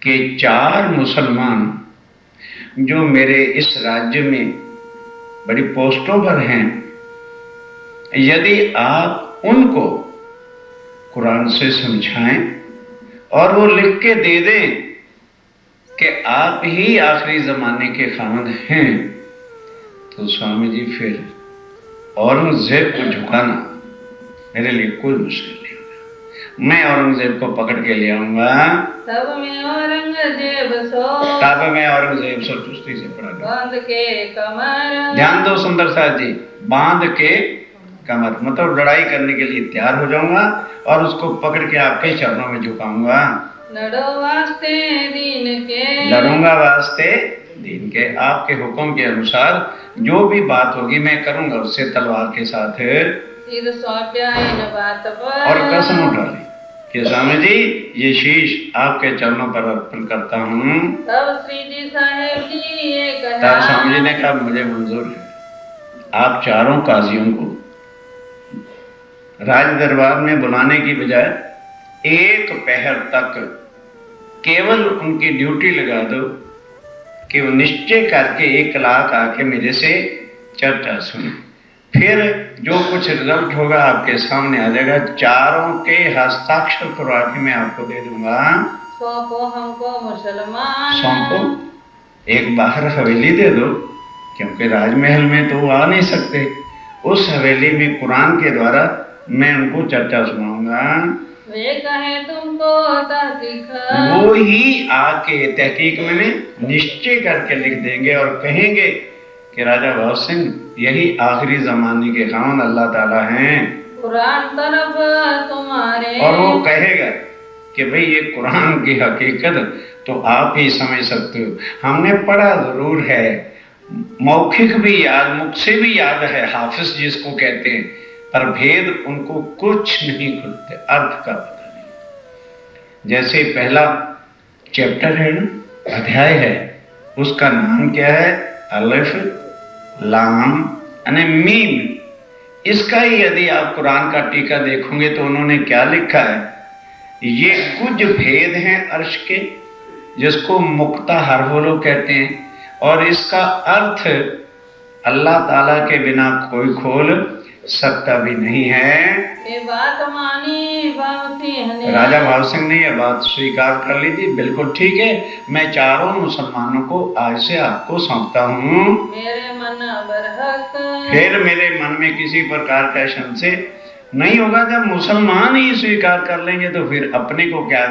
कि 4 मुसलमान जो मेरे इस राज्य में बड़ी पोस्टों पर हैं, यदि आप उनको कुरान से समझाएं और वो लिख के दे दें कि आप ही आखिरी जमाने के खामद हैं, तो स्वामी जी फिर औरंगजेब को झुकाना मेरे लिए कोई मुश्किल नहीं होगा। मैं औरंगजेब को पकड़ के ले आऊंगा। तब मैं औरंगजेब सो चुस्ती से पड़ा बांध के कमर। ध्यान दो सुंदर साथ जी, बांध के कमर मतलब लड़ाई करने के लिए तैयार हो जाऊंगा और उसको पकड़ के आपके चरणों में झुकाऊंगा। लड़ो वास्ते दीन के, लड़ूंगा वास्ते दीन के, आपके हुक्म के अनुसार जो भी बात होगी मैं करूंगा उससे तलवार के साथ। सिर सौंपया इन बात पर और कसम उठा ली कि स्वामी जी ये शीश आपके चरणों पर अर्पण करता हूँ। तब श्री जी साहेब जी ये कहा, तब स्वामी जी ने कहा मुझे मंजूर है। आप चारों काजियों को राज दरबार में बुलाने की बजाय 1 पहर तक केवल उनकी ड्यूटी लगा दो कि वो निश्चय करके 1 लाख आके मेरे से चर्चा सुने, फिर जो कुछ रिजल्ट होगा आपके सामने आ जाएगा। चारों के हस्ताक्षर करवा के मैं आपको दे दूंगा। सौंपो हमको मुसलमान, सौंपो, एक बाहर हवेली दे दो, क्योंकि राजमहल में तो वो आ नहीं सकते। उस हवेली में कुरान के द्वारा मैं उनको चर्चा सुनाऊंगा। वे कहे तुमको तहकीक, वो ही आके तहकीक में निश्चय करके लिख देंगे और कहेंगे कि राजा भाव सिंह यही आखिरी जमाने के खान अल्लाह ताला हैं। कुरान तरफ तुम्हारे, और वो कहेगा कि भाई ये कुरान की हकीकत तो आप ही समझ सकते हो, हमने पढ़ा जरूर है, मौखिक भी याद, मुख से भी याद है, हाफिज जिसको कहते हैं, पर भेद उनको कुछ नहीं खुलते, अर्थ का पता नहीं। जैसे पहला चैप्टर है ना, अध्याय है, उसका नाम क्या है? अलिफ लाम यानी मीम। इसका ही यदि आप कुरान का टीका देखोगे तो उन्होंने क्या लिखा है? ये कुछ भेद हैं अर्श के, जिसको मुक्ता हरफ कहते हैं, और इसका अर्थ अल्लाह ताला के बिना कोई खोल सकता भी नहीं है। ये बात मानी भाव सिंह ने, राजा भाव सिंह ने यह बात स्वीकार कर ली थी। बिल्कुल ठीक है, मैं चारों मुसलमानों को आज से आपको सौंपता हूँ। मेरे मन बरहक, फिर मेरे मन में किसी प्रकार का संशय नहीं होगा। जब मुसलमान ही स्वीकार कर लेंगे तो फिर अपने को क्या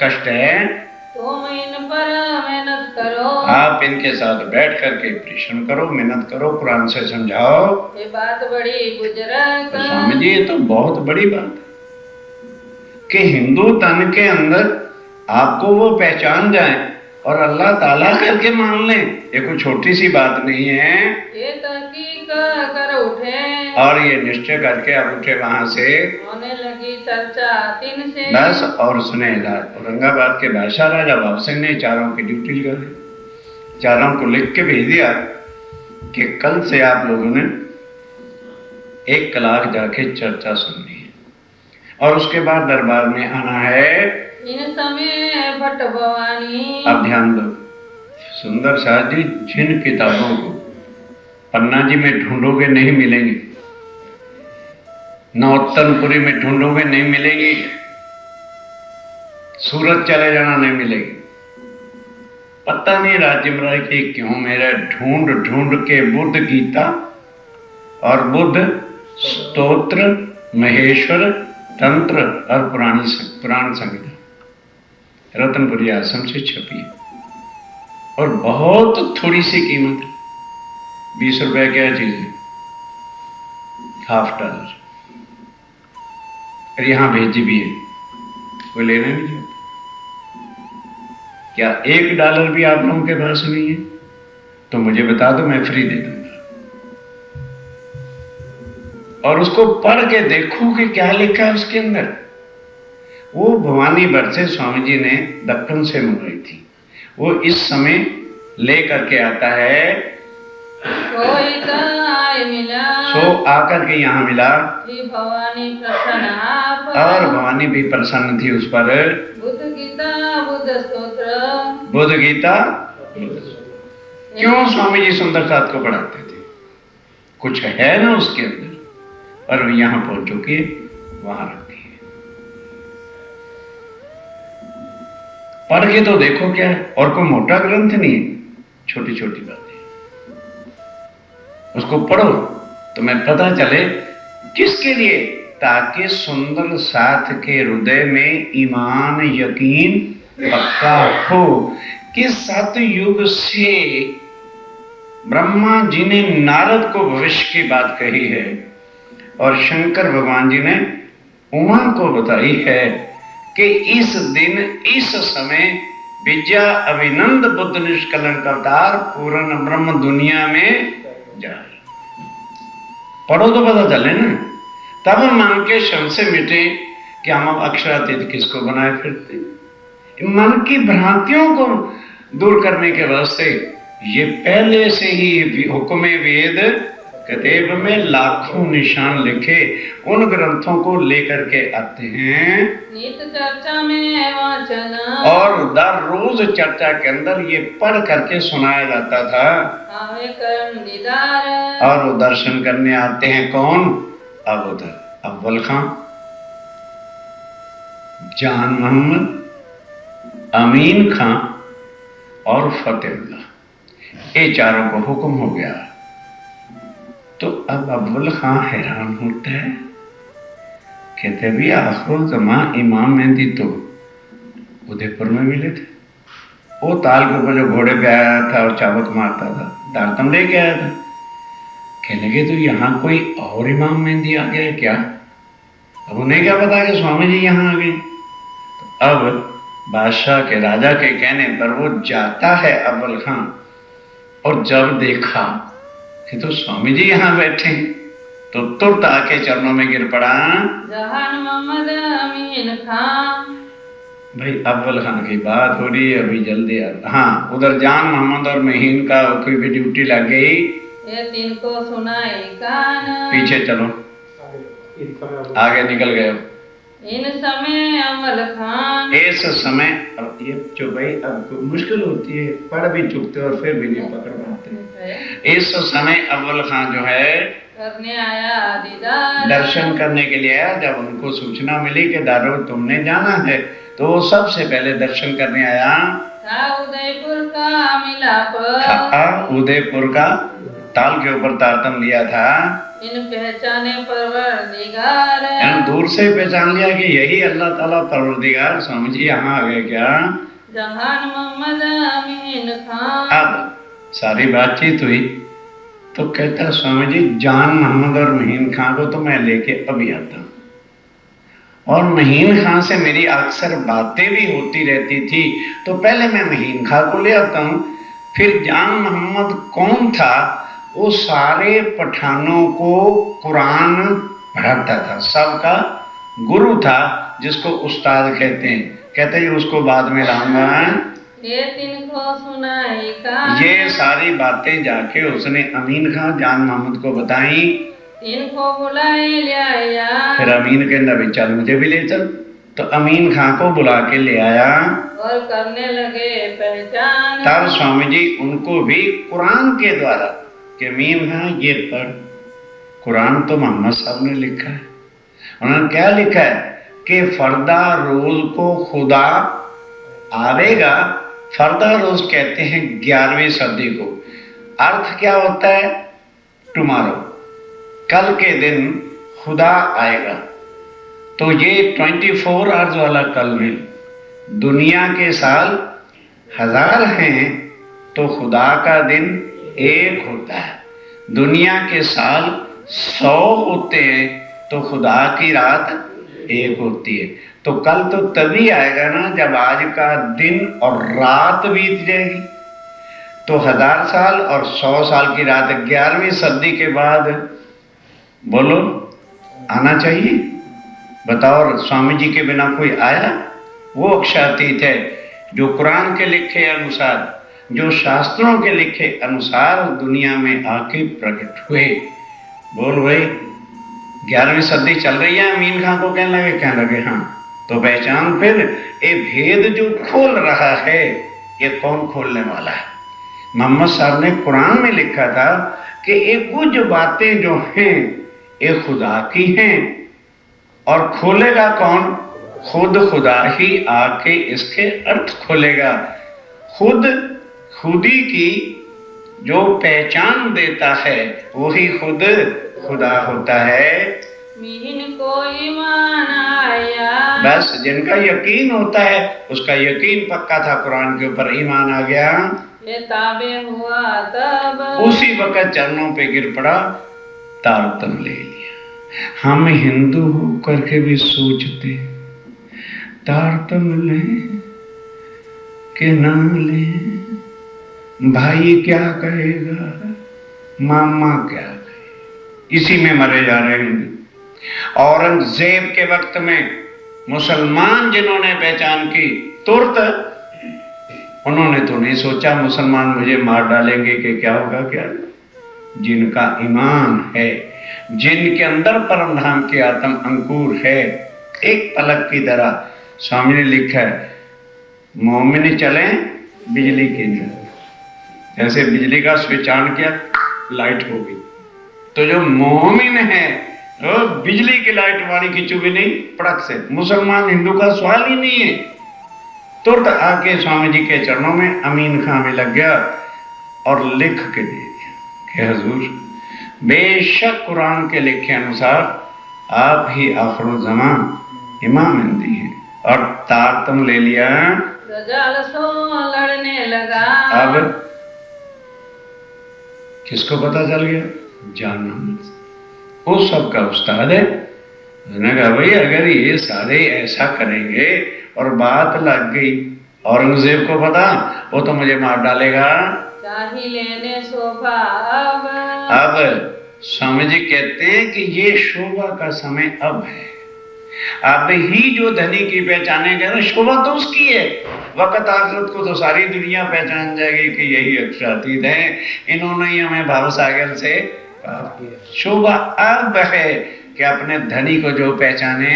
कष्ट है? तुम इन पर मेहनत करो, आप इनके साथ बैठ करके परिश्रम करो, मेहनत करो, कुरान से समझाओ। ये बात बड़ी बुजुर्ग, तो स्वामी जी ये तो बहुत बड़ी बात है कि हिंदू तन के अंदर आपको वो पहचान जाए और अल्लाह ताला करके मान लें, ये कोई छोटी सी बात नहीं है। ये तहकीक कर उठे और ये निश्चय करके अब उठे वहां से, होने लगी चर्चा दिन से। बस और सुने, औरंगाबाद के बादशाह राजा भाव सिंह ने चारों की ड्यूटी लगा दी, चारों को लिख के भेज दिया कि कल से आप लोगों ने 1 कलाक जाके चर्चा सुननी है और उसके बाद दरबार में आना है। इन समय भट्ट भवानी, अब ध्यान दो सुंदर साथ जी, जिन किताबों को पन्ना जी में ढूंढोगे नहीं मिलेंगी, नौतनपुरी में ढूंढोगे नहीं मिलेगी, सूरत चले जाना नहीं मिलेगी। पता नहीं राज्यमराय की क्यों मेरा ढूंढ ढूंढ के बुद्ध गीता और बुद्ध स्तोत्र, महेश्वर तंत्र और पुराण संहिता रतनपुरी आश्रम से छपी है और बहुत थोड़ी सी कीमत है, 20 रुपए क्या चीज है, $50। और यहां भेजी भी है, कोई लेना नहीं चाहता। क्या $1 भी आप लोगों के पास नहीं है तो मुझे बता दो, मैं फ्री दे दूंगा। और उसको पढ़ के देखो कि क्या लिखा है उसके अंदर। वो भवानी भर से स्वामी जी ने दक्कन से मंगाई थी, वो इस समय ले करके आता है। कोई आए मिला, सो आकर के यहाँ मिला, भवानी प्रसन्न आप, और भवानी भी प्रसन्न थी उस पर। बुद्ध की गीता बुद्ध स्तोत्र। बुद्ध गीता। क्यों स्वामी जी सुंदर साथ को पढ़ाते थे? कुछ है ना उसके अंदर, और यहां पहुंच चुकी है, वहां रखती है। पढ़ के तो देखो क्या है, और कोई मोटा ग्रंथ नहीं है, छोटी छोटी बातें, उसको पढ़ो तो मैं पता चले किसके लिए, ताकि सुंदर साथ के हृदय में ईमान यकीन पक्का हो कि सतयुग से ब्रह्मा जी ने नारद को भविष्य की बात कही है और शंकर भगवान जी ने उमा को बताई है कि इस दिन इस समय विद्या अभिनंद बुद्ध निष्कलंक अवतार पूर्ण ब्रह्म दुनिया में जाए। पढ़ो तो पता चले ना, तब हम मन के शम से मिटे कि हम अब अक्षरातीत किसको बनाए फिरते। मन की भ्रांतियों को दूर करने के वास्ते ये पहले से ही हुक्म वेद कतेब में लाखों निशान लिखे उन ग्रंथों को लेकर के आते हैं, नित चर्चा में वाचन, और दर रोज चर्चा के अंदर ये पढ़ करके सुनाया जाता था। आवे कर्म दीदार, और वो दर्शन करने आते हैं कौन? अब उधर अव्वल खां, जान मोहम्मद, अमीन खां और फतेहुल्लाह, ये चारों को हुक्म हो गया। तो अब अव्वल खां हैरान होता है, कहते भी आखिर जमा इमाम मेहंदी तो उदयपुर में मिले थे, वो ताल के ऊपर जो घोड़े पे आया था और चाबुक मारता था, तारतम लेके आया था। कहने लगे तो यहाँ कोई और इमाम मेहंदी आ गया क्या? अब उन्हें क्या पता कि स्वामी जी यहाँ आ गए। तो अब बादशाह के राजा के कहने पर वो जाता है अव्वल खां, और जब देखा कि तो स्वामी जी यहाँ बैठे तो तुरंत आके चरणों में गिर पड़ा। जहान मोहम्मद अमीन खां, भाई अव्वल खां की बात हो रही है, अभी जल्दी हाँ, उधर जान मोहम्मद और महीन का कोई भी ड्यूटी लग गई, ये तीन को सुनाए कान, पीछे चलो, आगे निकल गए। इन समय अव्वल खां, इस समय, अब ये जो भाई अब मुश्किल होती है, पढ़ भी चुकते और फिर भी नहीं पकड़ पाते। इस समय अव्वल खां जो है करने आया दीदार, दर्शन करने के लिए आया। जब उनको सूचना मिली कि दारो तुमने जाना है, तो वो सबसे पहले दर्शन करने आया था उदयपुर का मिलाप, उदयपुर का ताल के ऊपर तारतम लिया था। इन पहचाने परवरदिगार, दूर से पहचान लिया कि यही अल्लाह ताला परवरदिगार स्वामी जी यहाँ आ गए क्या? जहान मोहम्मद अमीन खां, अब सारी बातचीत हुई तो कहता स्वामी जी जान मोहम्मद और महीन खां को तो मैं लेके अभी आता हूँ, और महीन खां से मेरी अक्सर बातें भी होती रहती थी, तो पहले मैं महीन खां को ले आता हूँ। फिर जान मोहम्मद कौन था? वो सारे पठानों को कुरान पढ़ाता था, सबका गुरु था, जिसको उस्ताद कहते हैं। कहते हैं उसको बाद में लाऊंगा। ये तीन को सुनाई कान, ये सारी बातें जाके उसने अमीन खां जान मोहम्मद को बताई। इनको बुलाए ले आया, फिर अमीन के नबी चल मुझे भी ले चल, तो अमीन खां को बुला के ले आया और करने लगे पहचान। तब स्वामी जी उनको भी कुरान के द्वारा कि अमीन खां ये पढ़, कुरान तो मोहम्मद साहब ने लिखा है। उन्होंने क्या लिखा है कि फरदा रोज को खुदा आवेगा। फरदा रोज कहते हैं 11वीं सदी को। अर्थ क्या होता है? टुमारो, कल के दिन खुदा आएगा। तो ये 24 आवर्स वाला कल में दुनिया के साल 1000 हैं, तो खुदा का दिन एक होता है। दुनिया के साल 100 होते हैं, तो खुदा की रात एक होती है। तो कल तो तभी आएगा ना जब आज का दिन और रात बीत जाएगी। तो 1000 साल और 100 साल की रात 11वीं सदी के बाद बोलो आना चाहिए। बताओ स्वामी जी के बिना कोई आया? वो अक्षरातीत है जो कुरान के लिखे अनुसार, जो शास्त्रों के लिखे अनुसार दुनिया में आके प्रकट हुए। बोल भाई 11वीं सदी चल रही है। अमीन खां को कहने लगे हाँ तो पहचान फिर ये भेद जो खोल रहा है, ये कौन खोलने वाला है? मोहम्मद साहब ने कुरान में लिखा था कि ये कुछ बातें जो हैं ये खुदा की हैं, और खोलेगा कौन? खुद खुदा ही आके इसके अर्थ खोलेगा। खुदी की जो पहचान देता है वही खुद खुदा होता है। मीन को ईमान आया, बस जिनका यकीन होता है उसका यकीन पक्का था, कुरान के ऊपर ईमान आ गया, ये ताबे हुआ तब उसी वक्त चरणों पे गिर पड़ा, तारतम ले लिया। हम हिंदू होकर के भी सोचते तारतम लें कि ना लें, भाई क्या कहेगा, मामा क्या कहेगा, इसी में मरे जा रहे हैं। औरंगजेब के वक्त में मुसलमान जिन्होंने पहचान की, तुरंत उन्होंने तो नहीं सोचा मुसलमान मुझे मार डालेंगे कि क्या होगा क्या। जिनका ईमान है, जिनके अंदर परम धाम के आत्म अंकुर है, एक पलक की तरह स्वामी ने लिखा है, मोमिन चले बिजली की तरह, जैसे बिजली का स्विच ऑन किया लाइट हो गई। तो जो मोमिन है वो बिजली की लाइट वाणी खींचू भी नहीं पड़क से। मुसलमान हिंदू का सवाल ही नहीं है। तुरंत आके स्वामी जी के चरणों में अमीन खां में लग गया और लिख के दे दिया कि हुजूर बेशक कुरान के लिखे अनुसार आप ही आखिर ज़मान इमाम हिंदी हैं, और तारतम ले लिया। रजाल सो लड़ने लगा, अब किसको पता चल गया? जान वो सबका उस्ताद है। उसने कहा भाई अगर ये सारे ऐसा करेंगे और बात लग गई, औरंगजेब को पता, वो तो मुझे मार डालेगा। चाही लेने शोभा अब स्वामी जी कहते हैं कि ये शोभा का समय अब है। अब ही जो धनी की पहचानेगा ना, शोभा तो उसकी है। वक्त आखिरत को तो सारी दुनिया पहचान जाएगी कि यही अक्षरातीत है, इन्होंने ही हमें भाव सागर से। शोभा अब है कि अपने धनी को जो पहचाने।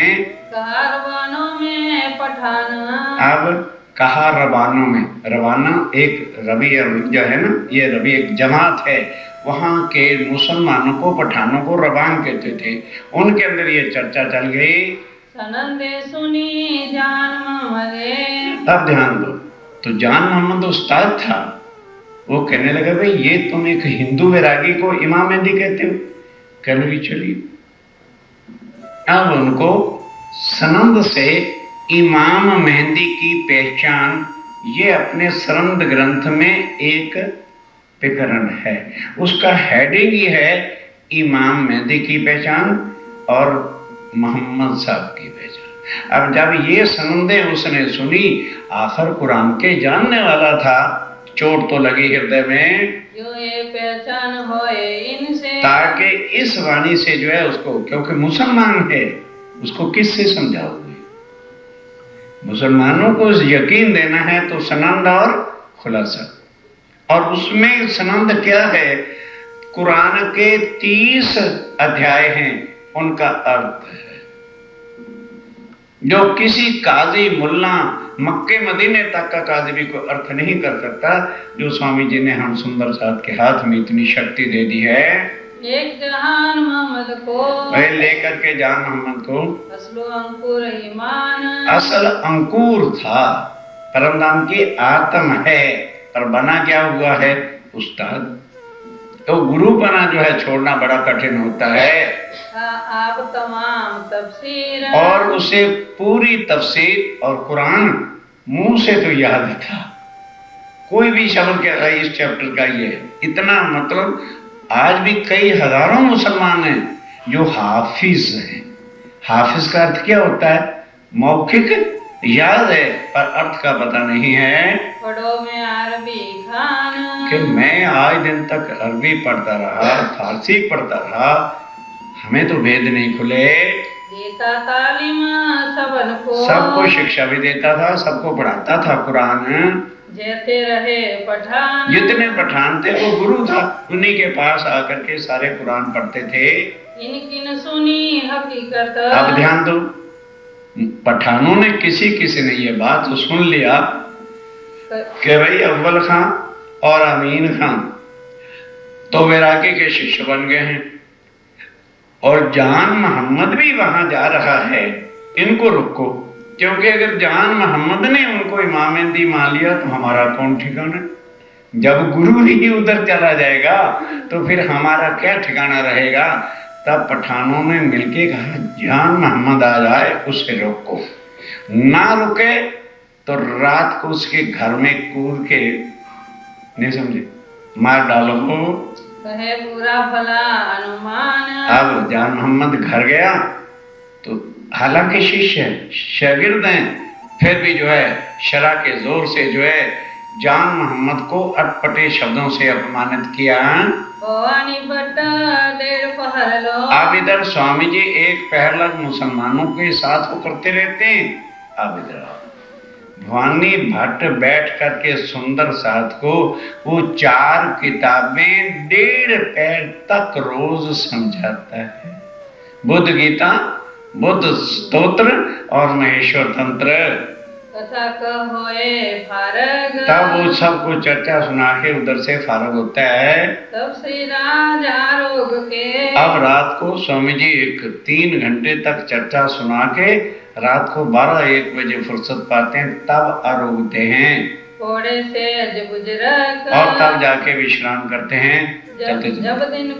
कारवानों में पठाना, अब कहा रवानों में, रवाना एक रवि जो है ना, ये रवि एक जमात है, वहां के मुसलमानों को पठानों को रवान कहते थे, उनके अंदर ये चर्चा चल गई। सनंदे सुनी जान मोहम्मद, अब ध्यान दो, तो जान मोहम्मद उस्ताद था, वो कहने लगा भाई ये तुम एक हिंदू वैरागी को इमाम मेहंदी कहते हो? कहने लगी चलिए। अब उनको सनंद से इमाम मेहंदी की पहचान, ये अपने सरंद ग्रंथ में एक विकरण है, उसका हेडिंग ही है इमाम मेहंदी की पहचान और मोहम्मद साहब की पहचान। अब जब ये सनंदे उसने सुनी, आखिर कुरान के जानने वाला था, चोट तो लगी हृदय में, जो ये पहचान होए इनसे, ताकि इस वाणी से जो है उसको, क्योंकि मुसलमान है, उसको किससे समझाओगे? मुसलमानों को यकीन देना है तो सनंद और खुलासा, और उसमें सनंद क्या है? कुरान के 30 अध्याय हैं, उनका अर्थ है, जो किसी काजी मुल्ला मक्के मदीने तक का काजी भी कोई अर्थ नहीं कर सकता, जो स्वामी जी ने हम सुंदर साहब के हाथ में इतनी शक्ति दे दी है। एक जहान मोहम्मद को, वह लेकर के जान मोहम्मद को, असलो अंकुर ईमान, असल अंकुर था, परमधाम की आत्म है, पर बना क्या हुआ है? उस्ताद। तो गुरु बना जो है छोड़ना बड़ा कठिन होता है। आप तमाम तफसीर, और उसे पूरी तफसीर और कुरान मुंह से तो याद था, कोई भी शब्द क्या है इस चैप्टर का ये इतना, मतलब आज भी कई हजारों मुसलमान हैं जो हाफिज हैं। हाफिज का अर्थ क्या होता है? मौखिक याद है पर अर्थ का पता नहीं है। पढ़ो में अरबी खान, कि मैं आज दिन तक अरबी पढ़ता रहा, फारसी पढ़ता रहा, हमें तो वेद नहीं खुले। देता तालीम सबन को, सबको शिक्षा भी देता था, सबको पढ़ाता था कुरान। जेते रहे पठान, जितने पठान थे वो गुरु था, उन्हीं के पास आकर के सारे कुरान पढ़ते थे। इनकी न सुनी हकीकत, अब ध्यान दो, पठानों ने किसी ने ये बात सुन लिया कि भाई अव्वल खां और अमीन खां तो वैरागी के शिष्य बन गए हैं और जान मोहम्मद भी वहां जा रहा है, इनको रोको, क्योंकि अगर जान मोहम्मद ने उनको इमामती मान लिया तो हमारा कौन ठिकाना। जब गुरु ही उधर चला जाएगा तो फिर हमारा क्या ठिकाना रहेगा। तब पठानों ने मिलके कहा जान मोहम्मद आ जाए उसे रोको, ना रुके तो रात को उसके घर में कूद के, नहीं समझे, मार डालो। कहे बुरा भला अनुमान। अब जान मोहम्मद घर गया तो हालांकि शिष्य शागिर्द हैं, फिर भी जो है शरा के जोर से जो है जान मोहम्मद को अटपटे शब्दों से अपमानित किया। भवानी भट्ट डेढ़ पहर लो। अब इधर स्वामी जी एक पहर लग मुसलमानों के साथ वो करते रहते हैं। अब इधर भवानी भट्ट बैठ करके सुंदर साथ को वो 4 किताबें 1.5 पैर तक रोज समझाता है। बुद्ध गीता, बुद्ध स्तोत्र और महेश्वर तंत्र। कथा कहोए फारग। तब वो सबको चर्चा सुना के उधर से फारग होता है। तब श्री राज आरोग के। अब रात को स्वामी जी 3 घंटे तक चर्चा सुना के रात को 12-1 बजे फुर्सत पाते हैं, तब आरोगते हैं थोड़े से बुजुर्ग और तब जाके विश्राम करते हैं। जब दिन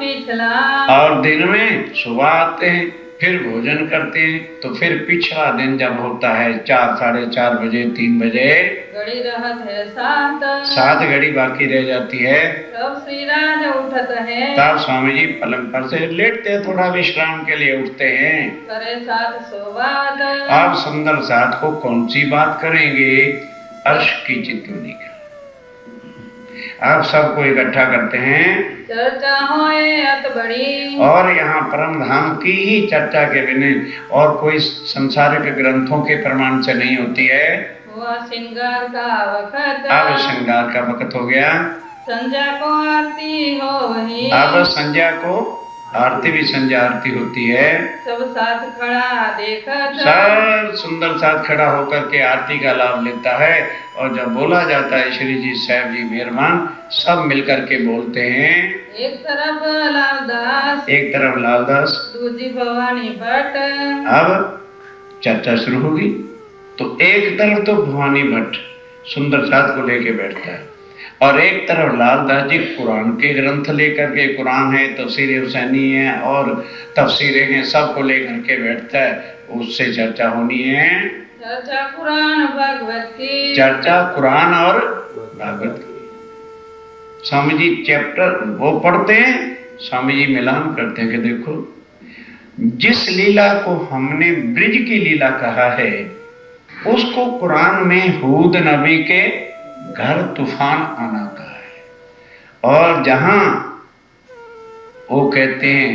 पिछला और दिन में सुबह आते हैं, फिर भोजन करते हैं, तो फिर पिछला दिन जब होता है 4-4:30 बजे 3 बजे घड़ी रहत है 7 घड़ी बाकी रह जाती है। तब श्री राज उठत है। तब स्वामी जी पलंग पर से लेटते हैं, थोड़ा विश्राम के लिए उठते हैं। करे साथ सोवाद। आप सुंदर साथ को कौन सी बात करेंगे? अर्श की चितौनी का। आप सबको इकट्ठा करते हैं, चर्चा होए अत बड़ी। और यहाँ परम धाम की ही चर्चा के बिना और कोई संसारिक ग्रंथों के प्रमाण से नहीं होती है। वह श्रृंगार का वक्त। अब श्रृंगार का वक्त हो गया। संध्या को आरती हो वही। अब संध्या को आरती भी संध्या आरती होती है। सब साथ खड़ा देखत। सब सुंदर साथ खड़ा होकर के आरती का लाभ लेता है। और जब बोला जाता है श्री जी साहब जी मेहरबान, सब मिलकर के बोलते हैं। एक तरफ लालदास, एक तरफ लालदास, दूजी भवानी भट्ट। अब चर्चा शुरू होगी तो एक तरफ तो भवानी भट्ट सुंदर साथ को लेके बैठता है और एक तरफ लालदास जी कुरान के ग्रंथ लेकर के, कुरान है, तफसीर हुसैनी है और तफसीरें हैं, सबको लेकर के बैठता है। उससे चर्चा होनी है। चर्चा कुरान भागवत की। चर्चा कुरान और भागवत की। स्वामी जी चैप्टर वो पढ़ते हैं, स्वामी जी मिलान करते हैं कि देखो जिस लीला को हमने ब्रिज की लीला कहा है उसको कुरान में हूद नबी के घर तूफान आना कहा है। और जहां वो कहते हैं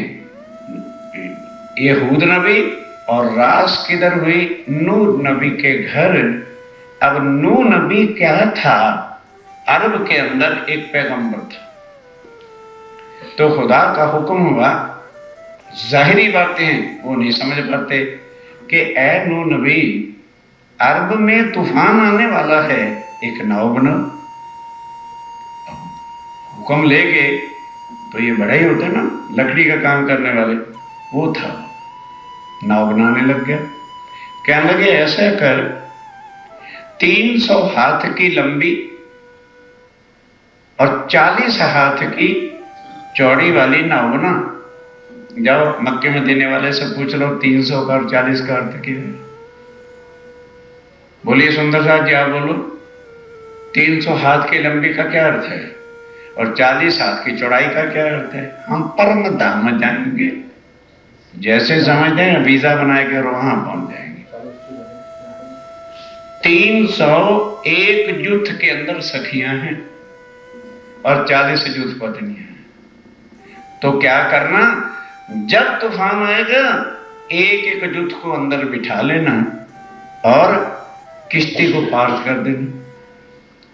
ये हूद नबी और रास किधर हुई? नूह नबी के घर। अब नूह नबी क्या था? अरब के अंदर एक पैगंबर था। तो खुदा का हुक्म हुआ, जाहिरी बातें वो नहीं समझ पाते कि ऐ नूह नबी अरब में तूफान आने वाला है, एक नाव बना। हुक्म ले गए तो ये बड़ा ही होता है ना, लकड़ी का काम करने वाले, वो था, नाव बनाने लग गया। कहने लगे ऐसा कर 300 हाथ की लंबी और 40 हाथ की चौड़ी वाली नाव बना। जाओ मक्के में देने वाले से पूछ लो 300 का और 40 का अर्थ क्या है। बोलिए सुंदर साहब जी, आप बोलो 300 हाथ की लंबी का क्या अर्थ है और 40 हाथ की चौड़ाई का क्या अर्थ है? हम परम धाम जाएंगे, जैसे समझ जाए वीजा बनाए के वहां पहुंच जाएंगे। 301 जुथ के अंदर सखियां हैं और 40 जुथ पत्नियां हैं। तो क्या करना, जब तूफान आएगा एक एक जुथ को अंदर बिठा लेना और किश्ती को पार कर देना।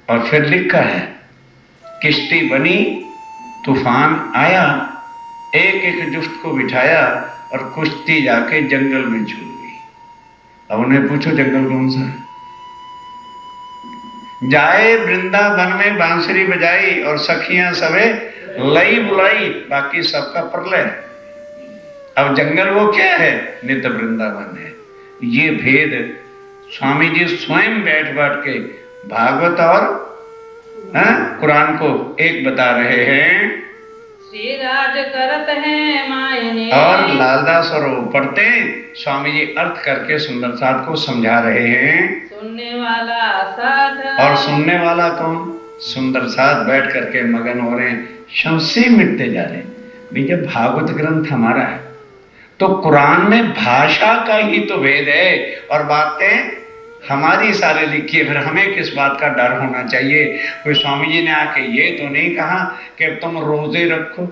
और फिर लिखा है किश्ती बनी, तूफान आया, एक एक जुफ्त को बिठाया और कुश्ती जाके जंगल में छूट गई। अब उन्हें पूछो जंगल कौन सा है? जाए वृंदावन में बांसुरी बजाई और सखियां सबे लई बुलाई, बाकी सबका प्रलय। अब जंगल वो क्या है? नित्य वृंदावन है। ये भेद स्वामी जी स्वयं बैठ बैठ के भागवत और कुरान को एक बता रहे हैं। श्री राज करत है मायने, और लालदास और वो पढ़ते स्वामी जी अर्थ करके सुंदर साथ को समझा रहे हैं। सुनने वाला साध, और सुनने वाला कौन? सुंदर साथ बैठ करके मगन हो रहे हैं, संशय मिटते जा रहे हैं। भैया भागवत ग्रंथ हमारा है तो कुरान में भाषा का ही तो भेद है और बातें हमारी सारे लिखी है, फिर हमें किस बात का डर होना चाहिए? कोई स्वामी जी ने आके ये तो नहीं कहा कि तुम रोजे रखो,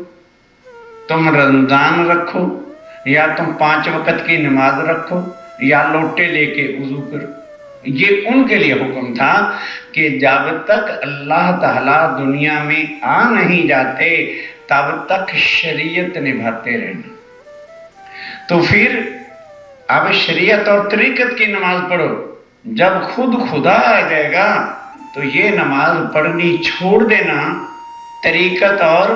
तुम रमजान रखो, या तुम 5 वक्त की नमाज रखो, या लोटे लेके वुजू करो। ये उनके लिए हुक्म था कि जब तक अल्लाह ताला दुनिया में आ नहीं जाते तब तक शरीयत निभाते रहना। तो फिर अब शरीयत और तरीकत की नमाज पढ़ो, जब खुद खुदा आ जाएगा तो ये नमाज पढ़नी छोड़ देना, तरीकत और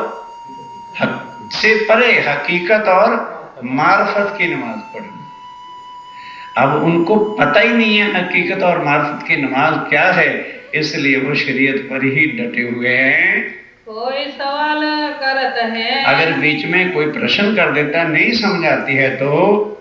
हक से परे हकीकत और मार्फत की नमाज पढ़ना। अब उनको पता ही नहीं है हकीकत और मार्फत की नमाज क्या है, इसलिए वो शरीयत पर ही डटे हुए हैं। कोई सवाल करत है, अगर बीच में कोई प्रश्न कर देता, नहीं समझ आती है तो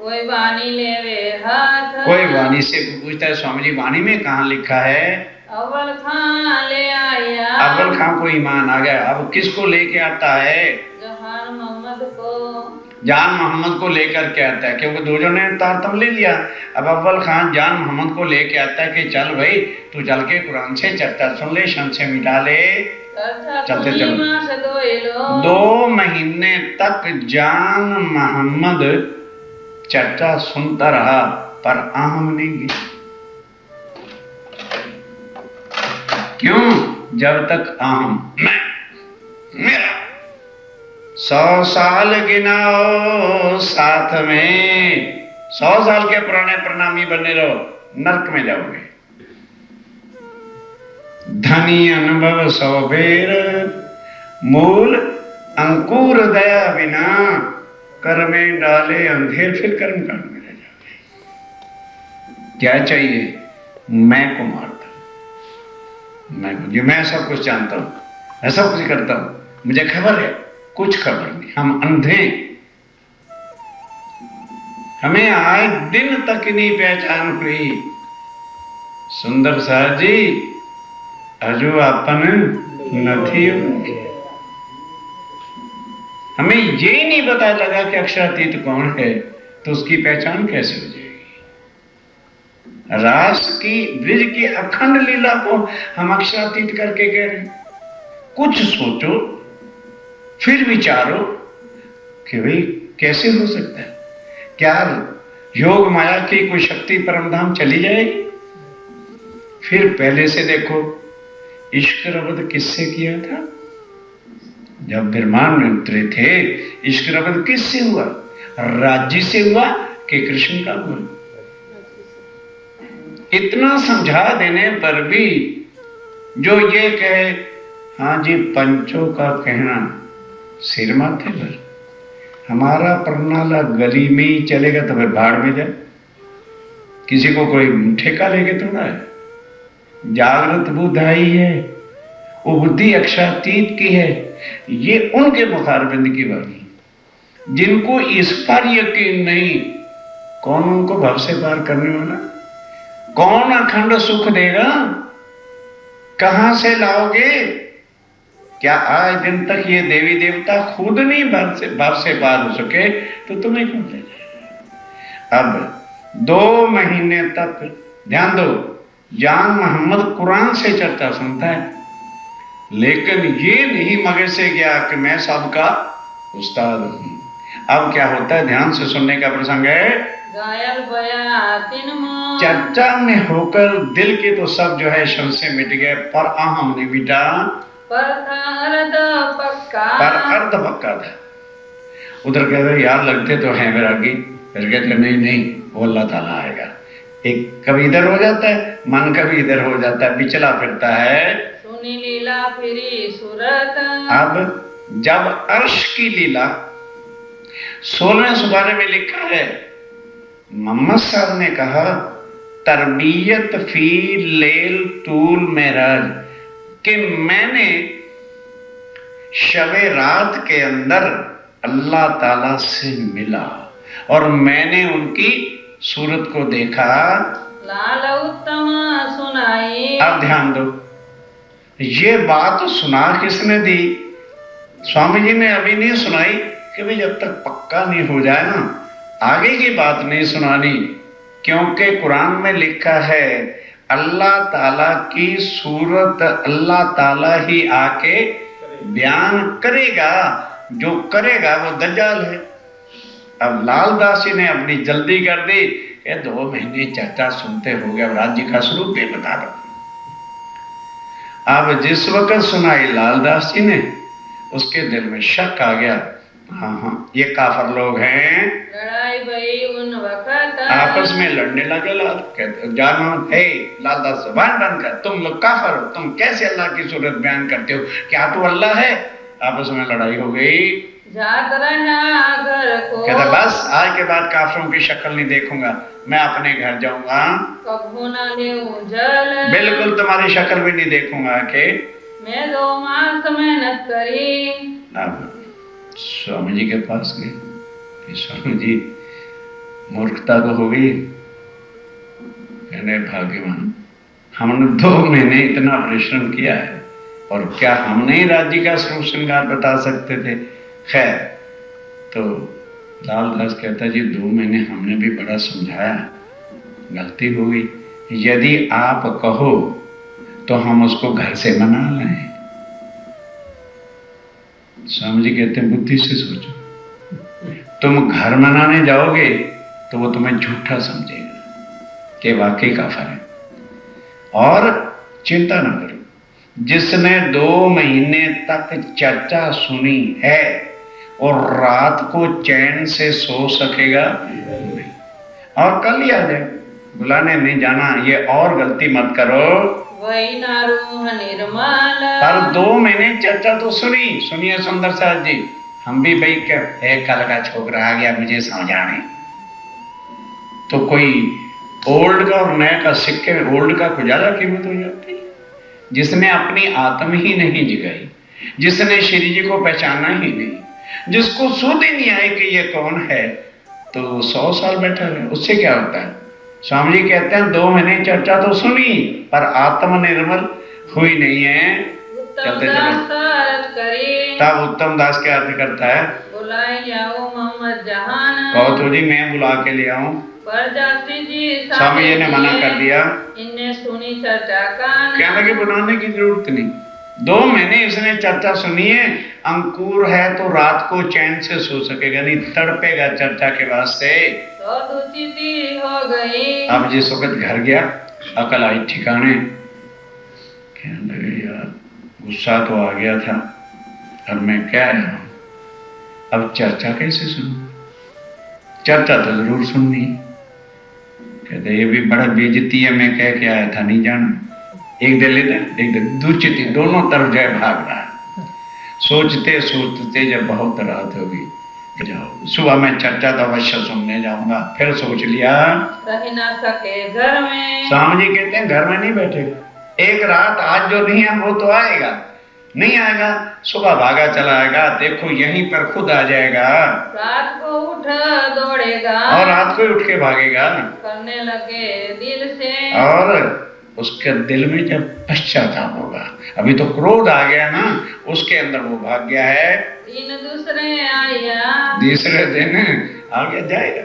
कोई वाणी लेवे हाथ, कोई वाणी से पूछता है स्वामी जी वाणी में कहाँ लिखा है? अव्वल खां ले आया, अव्वल खां को ईमान आ गया। अब किसको लेके आता है? जहान मोहम्मद को, जान मोहम्मद को लेकर के आता है, क्योंकि दूसरों ने तारतम ले लिया। अब अव्वल खान जान मोहम्मद को लेके आता है कि चल भाई तू चल के कुरान से चर्चा सुन ले, संशय मिटा ले। चलते चलो 2 महीने तक जान मोहम्मद चर्चा सुनता रहा पर आहम नहीं गिरा। क्यों? जब तक आहम मैं मेरा 100 साल गिनाओ साथ में, 100 साल के पुराने प्रणामी बने रहो, नरक में जाओगे। धनी अनुभव 100 बेर, मूल अंकुर दया बिना, कर में डाले अंधेर फिर कर्म कांड में रह जाओगे। क्या चाहिए? मैं को मारता, मैं सब कुछ जानता हूं, मैं सब कुछ करता हूं, मुझे खबर है, कुछ खबर नहीं। हम अंधे, हमें आए दिन तक नहीं पहचान हुई। सुंदर साह जी हजू अपन नहीं, हमें ये नहीं पता लगा कि अक्षरातीत कौन है, तो उसकी पहचान कैसे हो जाएगी? रास की ब्रिज की अखंड लीला को हम अक्षरातीत करके कह रहे हैं। कुछ सोचो, फिर विचारो कि भाई कैसे हो सकता है? क्या योग माया की कोई शक्ति परमधाम चली जाएगी? फिर पहले से देखो, इश्क रबद किससे किया था? जब ब्रह्मांड में उतरे थे, इश्क रबद किससे हुआ? राज्य से हुआ कि कृष्ण का हुआ? इतना समझा देने पर भी जो ये कहे हाँ जी पंचों का कहना सिर माथे पर, हमारा प्रणाला गली में ही चलेगा तो फिर भाड़ में जाए। किसी को कोई ठेका लेके थोड़ा है। जागृत बुद्ध आई है, वो बुद्धि अक्षरातीत की है। ये उनके मुखारबिंद की वाणी, जिनको इस पर यकीन नहीं, कौन उनको भव से पार करने वाला? कौन अखंड सुख देगा? कहां से लाओगे? क्या आज दिन तक ये देवी देवता खुद नहीं भव से पार हो सके तो तुम्हें कौन ले जाएगा? अब 2 महीने तक ध्यान दो, जान मोहम्मद कुरान से चर्चा सुनता है, लेकिन ये नहीं मगे से गया कि मैं सबका उस्ताद हूं। अब क्या होता है? ध्यान से सुनने का प्रसंग है। गायल बया तिन मन, चर्चा में होकर दिल के तो सब जो है संशय मिट गए, पर अहम नहीं मिटा। पर अर्ध पक्का, पर अर्ध पक्का था। उधर कहते यार लगते तो हैं वैरागी, फिर कहते नहीं नहीं वो अल्लाह ताला आएगा। एक कभी इधर हो जाता है मन, कभी इधर हो जाता है, बिचला फिरता है। सुनी लीला फिरी सूरत। अब जब अर्श की लीला 16वें सुपारे में लिखा है, मोहम्मद साहब ने कहा तरबियत फी लेल तूल मेराज, कि मैंने शबे रात के अंदर अल्लाह ताला से मिला और मैंने उनकी सूरत को देखा। लाल उत्तम सुनाई। अब ध्यान दो, ये बात सुना किसने दी? स्वामी जी ने अभी नहीं सुनाई कि भाई जब तक पक्का नहीं हो जाए ना आगे की बात नहीं सुनानी, क्योंकि कुरान में लिखा है अल्लाह ताला की सूरत अल्लाह ताला ही आके बयान करेगा, जो करेगा वो दज्जाल है। अब लाल दास जी ने अपनी जल्दी कर दी कि 2 महीने चर्चा सुनते हो गया, राज्य का स्वरूप भी बता दो। अब जिस वक्त सुनाई लाल दास जी ने, उसके दिल में शक आ गया, हाँ ये काफर लोग हैं। लड़ाई भई उन वक्त, आपस में लड़ने लगे। लाल कहते जानो हे लाल दास जुबान बंद कर, तुम लोग काफर हो, तुम कैसे अल्लाह की सूरत बयान करते हो, क्या तू अल्लाह है? आपस में लड़ाई हो गई। जात रहा घर को, कहता बस आज के बाद काफरों की शक्ल नहीं देखूंगा, मैं अपने घर जाऊंगा, कभू न ले उजल, बिल्कुल तुम्हारी शक्ल भी नहीं देखूंगा। के मैं 2 मास मेहनत करी। अब स्वामी जी के पास गए, स्वामी जी मूर्खता तो हो गई, कहने भाग्यवान हमने 2 महीने इतना परिश्रम किया है और क्या हमने ही राज्य का स्वरूप श्रृंगार बता सकते थे? खैर, तो लालदास कहता जी 2 महीने हमने भी बड़ा समझाया, गलती हो गई, यदि आप कहो तो हम उसको घर से मना लें। स्वामी जी कहते हैं बुद्धि से सोचो, तुम घर मनाने जाओगे तो वो तुम्हें झूठा समझेगा कि वाकई काफर है। और चिंता ना करो, जिसने 2 महीने तक चर्चा सुनी है और रात को चैन से सो सकेगा नहीं, और कल ही आ जाए, बुलाने नहीं जाना, ये और गलती मत करो। वही नारूह निर्मल, पर 2 महीने चर्चा तो सुनी। सुनिए सुंदर साहब जी, हम भी भाई क्या एक कल का छोकरा आ गया मुझे समझाने, तो कोई ओल्ड का और नया का सिक्के में ओल्ड का कुछ ज्यादा कीमत हो जाती है। जिसने अपनी आत्म ही नहीं जगाई, जिसने श्री जी को पहचाना ही नहीं, जिसको सुध ही नहीं आई कि ये कौन है, तो 100 साल बैठा है, उससे क्या होता है? स्वामी जी कहते हैं 2 महीने चर्चा तो सुनी पर आत्म निर्मल हुई नहीं है। चलते चलो, तब उत्तम दास क्या अर्थ करता है, बुलाए आओ मोहम्मद जहान, कहो तो जी मैं बुला के ले आऊं, पर जाती जी स्वामी जी ने मना कर दिया। इन्हें सुनी चर्चा कान, क्या लगे बुलाने की जरूरत नहीं, 2 महीने इसने चर्चा सुनी है, अंकुर है तो रात को चैन से सो सकेगा नहीं, तड़पेगा चर्चा के वास्ते। तो दुचिती हो गई। अब जिस वक्त घर गया अकल आई ठिकाने, कहने लगे यार गुस्सा तो आ गया था और मैं क्या आया, अब चर्चा कैसे सुनूं? चर्चा तो जरूर सुननी। कहते ये भी बड़ा बेइज्जती है, मैं कह के आया था नहीं जाना, एक दिन लेना एक दिन दुचिती, दोनों तरफ जय भाग रहा है। सोचते सोचते जब बहुत रात होगी, जाओ सुबह में चर्चा तो अवश्य सुनने जाऊंगा, फिर सोच लिया रह ना सके घर में। स्वामी जी कहते हैं घर में नहीं बैठेगा, एक रात आज जो नहीं है वो तो आएगा, नहीं आएगा सुबह भागा चला आएगा, देखो यहीं पर खुद आ जाएगा, रात को उठ दौड़ेगा और रात को ही उठ के भागेगा, करने लगे दिल से, और उसके दिल में जब पश्चाताप होगा, अभी तो क्रोध आ गया ना उसके अंदर, वो भाग गया है, दिन दूसरे आया, तीसरे दिन आगे जाएगा।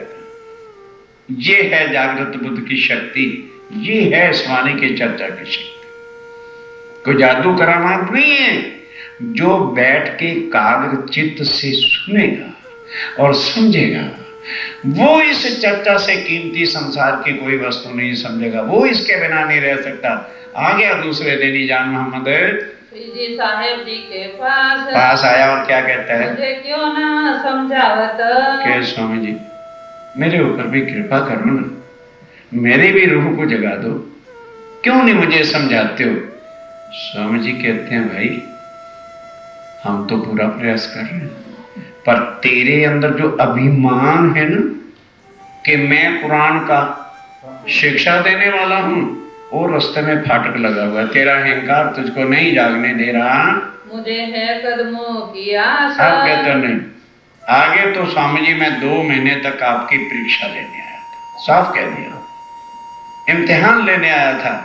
ये है जागृत बुद्ध की शक्ति, ये है स्वामी की चर्चा की शक्ति। कोई जादू करामात नहीं है, जो बैठ के एकाग्र चित्त से सुनेगा और समझेगा वो इस चर्चा से कीमती संसार की कोई वस्तु नहीं समझेगा, वो इसके बिना नहीं रह सकता। आ गया दूसरे दिन ही जान मोहम्मद श्री जी साहेब जी के पास पास आया और क्या कहता है मुझे क्यों ना समझावत कि स्वामी जी मेरे ऊपर भी कृपा करो ना, मेरी भी रूह को जगा दो, क्यों नहीं मुझे समझाते हो। स्वामी जी कहते हैं भाई हम तो पूरा प्रयास कर रहे हैं, पर तेरे अंदर जो अभिमान है ना कि मैं कुरान का शिक्षा देने वाला हूं, वो रास्ते में फाटक लगा हुआ है। तेरा अहंकार तुझको नहीं जागने दे रहा। मुझे है कदमों की आशा। अब कहते नहीं, आगे तो स्वामी जी मैं 2 महीने तक आपकी परीक्षा लेने आया था, साफ कह दिया, इम्तिहान लेने आया था।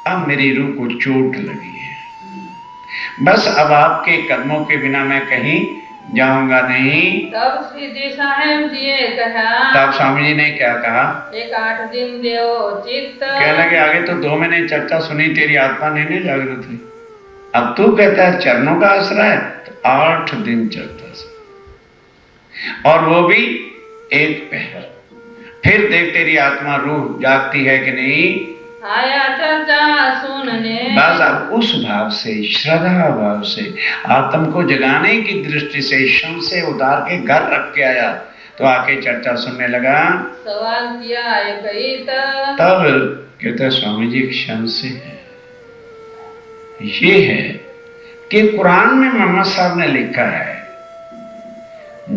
अब मेरी रूह को चोट लगी है, बस अब आपके कदमों के बिना मैं कहीं जाऊंगा नहीं। तब श्री जी साहेब जी ने कहा, तब स्वामी जी ने क्या कहा, एक 8 दिन देव चित्त। कह लगे आगे तो 2 महीने चर्चा सुनी, तेरी आत्मा नहीं जागृत हुई। अब तू कहता है चरणों का आसरा है, तो 8 दिन चलता से, और वो भी एक पहर। फिर देख तेरी आत्मा रूह जागती है कि नहीं। आया चर्चा सुनने। बस अब उस भाव से, श्रद्धा भाव से, आत्म को जगाने की दृष्टि से क्षण से उतार के घर रख के आया, तो आके चर्चा सुनने लगा। सवाल किया एक ही तब कहता स्वामी जी क्षण से है, ये है कि कुरान में मोहम्मद साहब ने लिखा है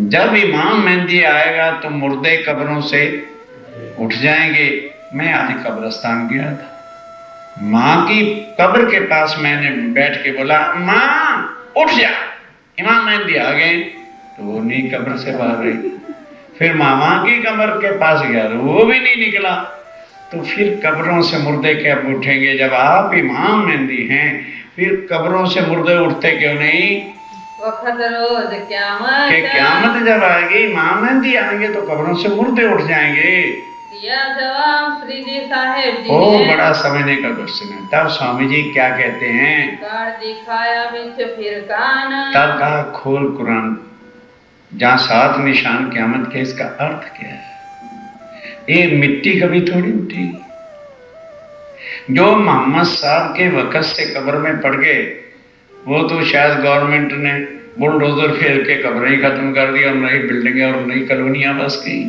जब इमाम मेहदी आएगा तो मुर्दे कब्रों से उठ जाएंगे। मैं आज कब्रिस्तान गया था, माँ की कब्र के पास मैंने बैठ के बोला माँ उठ जा, इमाम मेहदी आ गए, तो वो नहीं कब्र से बाहर रही। फिर मामा की कब्र के पास गया तो वो भी नहीं निकला। तो फिर कब्रों से मुर्दे कब उठेंगे जब आप इमाम मेहदी हैं? फिर कब्रों से मुर्दे उठते क्यों नहीं? वक्त रोज क़यामत कि क़यामत जब आएगी, इमाम मेहदी आएंगे तो कब्रों से मुर्दे उठ जाएंगे। दिया जवाब श्री जी साहेब जी ओ ने। बड़ा समझने का क्वेश्चन है। तब स्वामी जी क्या कहते हैं, कार्ड दिखाया बिच फिर कान। तब कहा खोल कुरान, जहां 7 निशान क़यामत के, इसका अर्थ क्या है? ये मिट्टी कभी थोड़ी उठेगी। जो मोहम्मद साहब के वक़्त से कब्र में पड़ गए, वो तो शायद गवर्नमेंट ने बुलडोजर फेर के कब्रें ही खत्म कर दी और नई बिल्डिंगें और नई कॉलोनियां बस गई।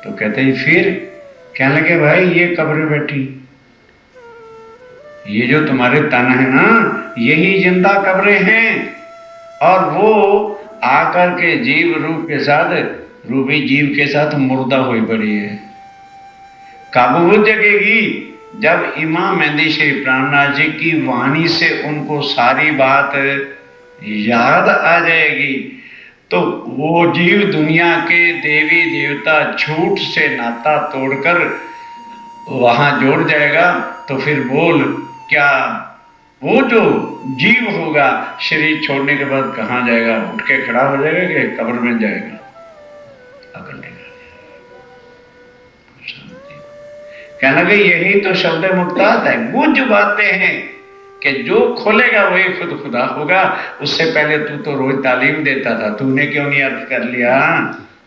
तो कहते हैं फिर कहने लगे भाई ये कब्रें बैठी, ये जो तुम्हारे तन है ना, यही जिंदा कब्रें हैं, और वो आकर के जीव रूप के साथ, रूबी जीव के साथ मुर्दा हुई पड़ी है। कब वो जगेगी? जब इमाम मेहदी श्री प्राणनाथ जी की वाणी से उनको सारी बात याद आ जाएगी, तो वो जीव दुनिया के देवी देवता झूठ से नाता तोड़कर वहां जोड़ जाएगा। तो फिर बोल क्या वो जो जीव होगा शरीर छोड़ने के बाद कहां जाएगा? उठ के खड़ा हो जाएगा कि कब्र में जाएगा? अकल नहीं। कहना कि यही तो शब्द मुक्तात है। कुछ बातें हैं कि जो खोलेगा वही खुद खुदा होगा। उससे पहले तू तो रोज तालीम देता था, तूने क्यों नहीं अर्थ कर लिया?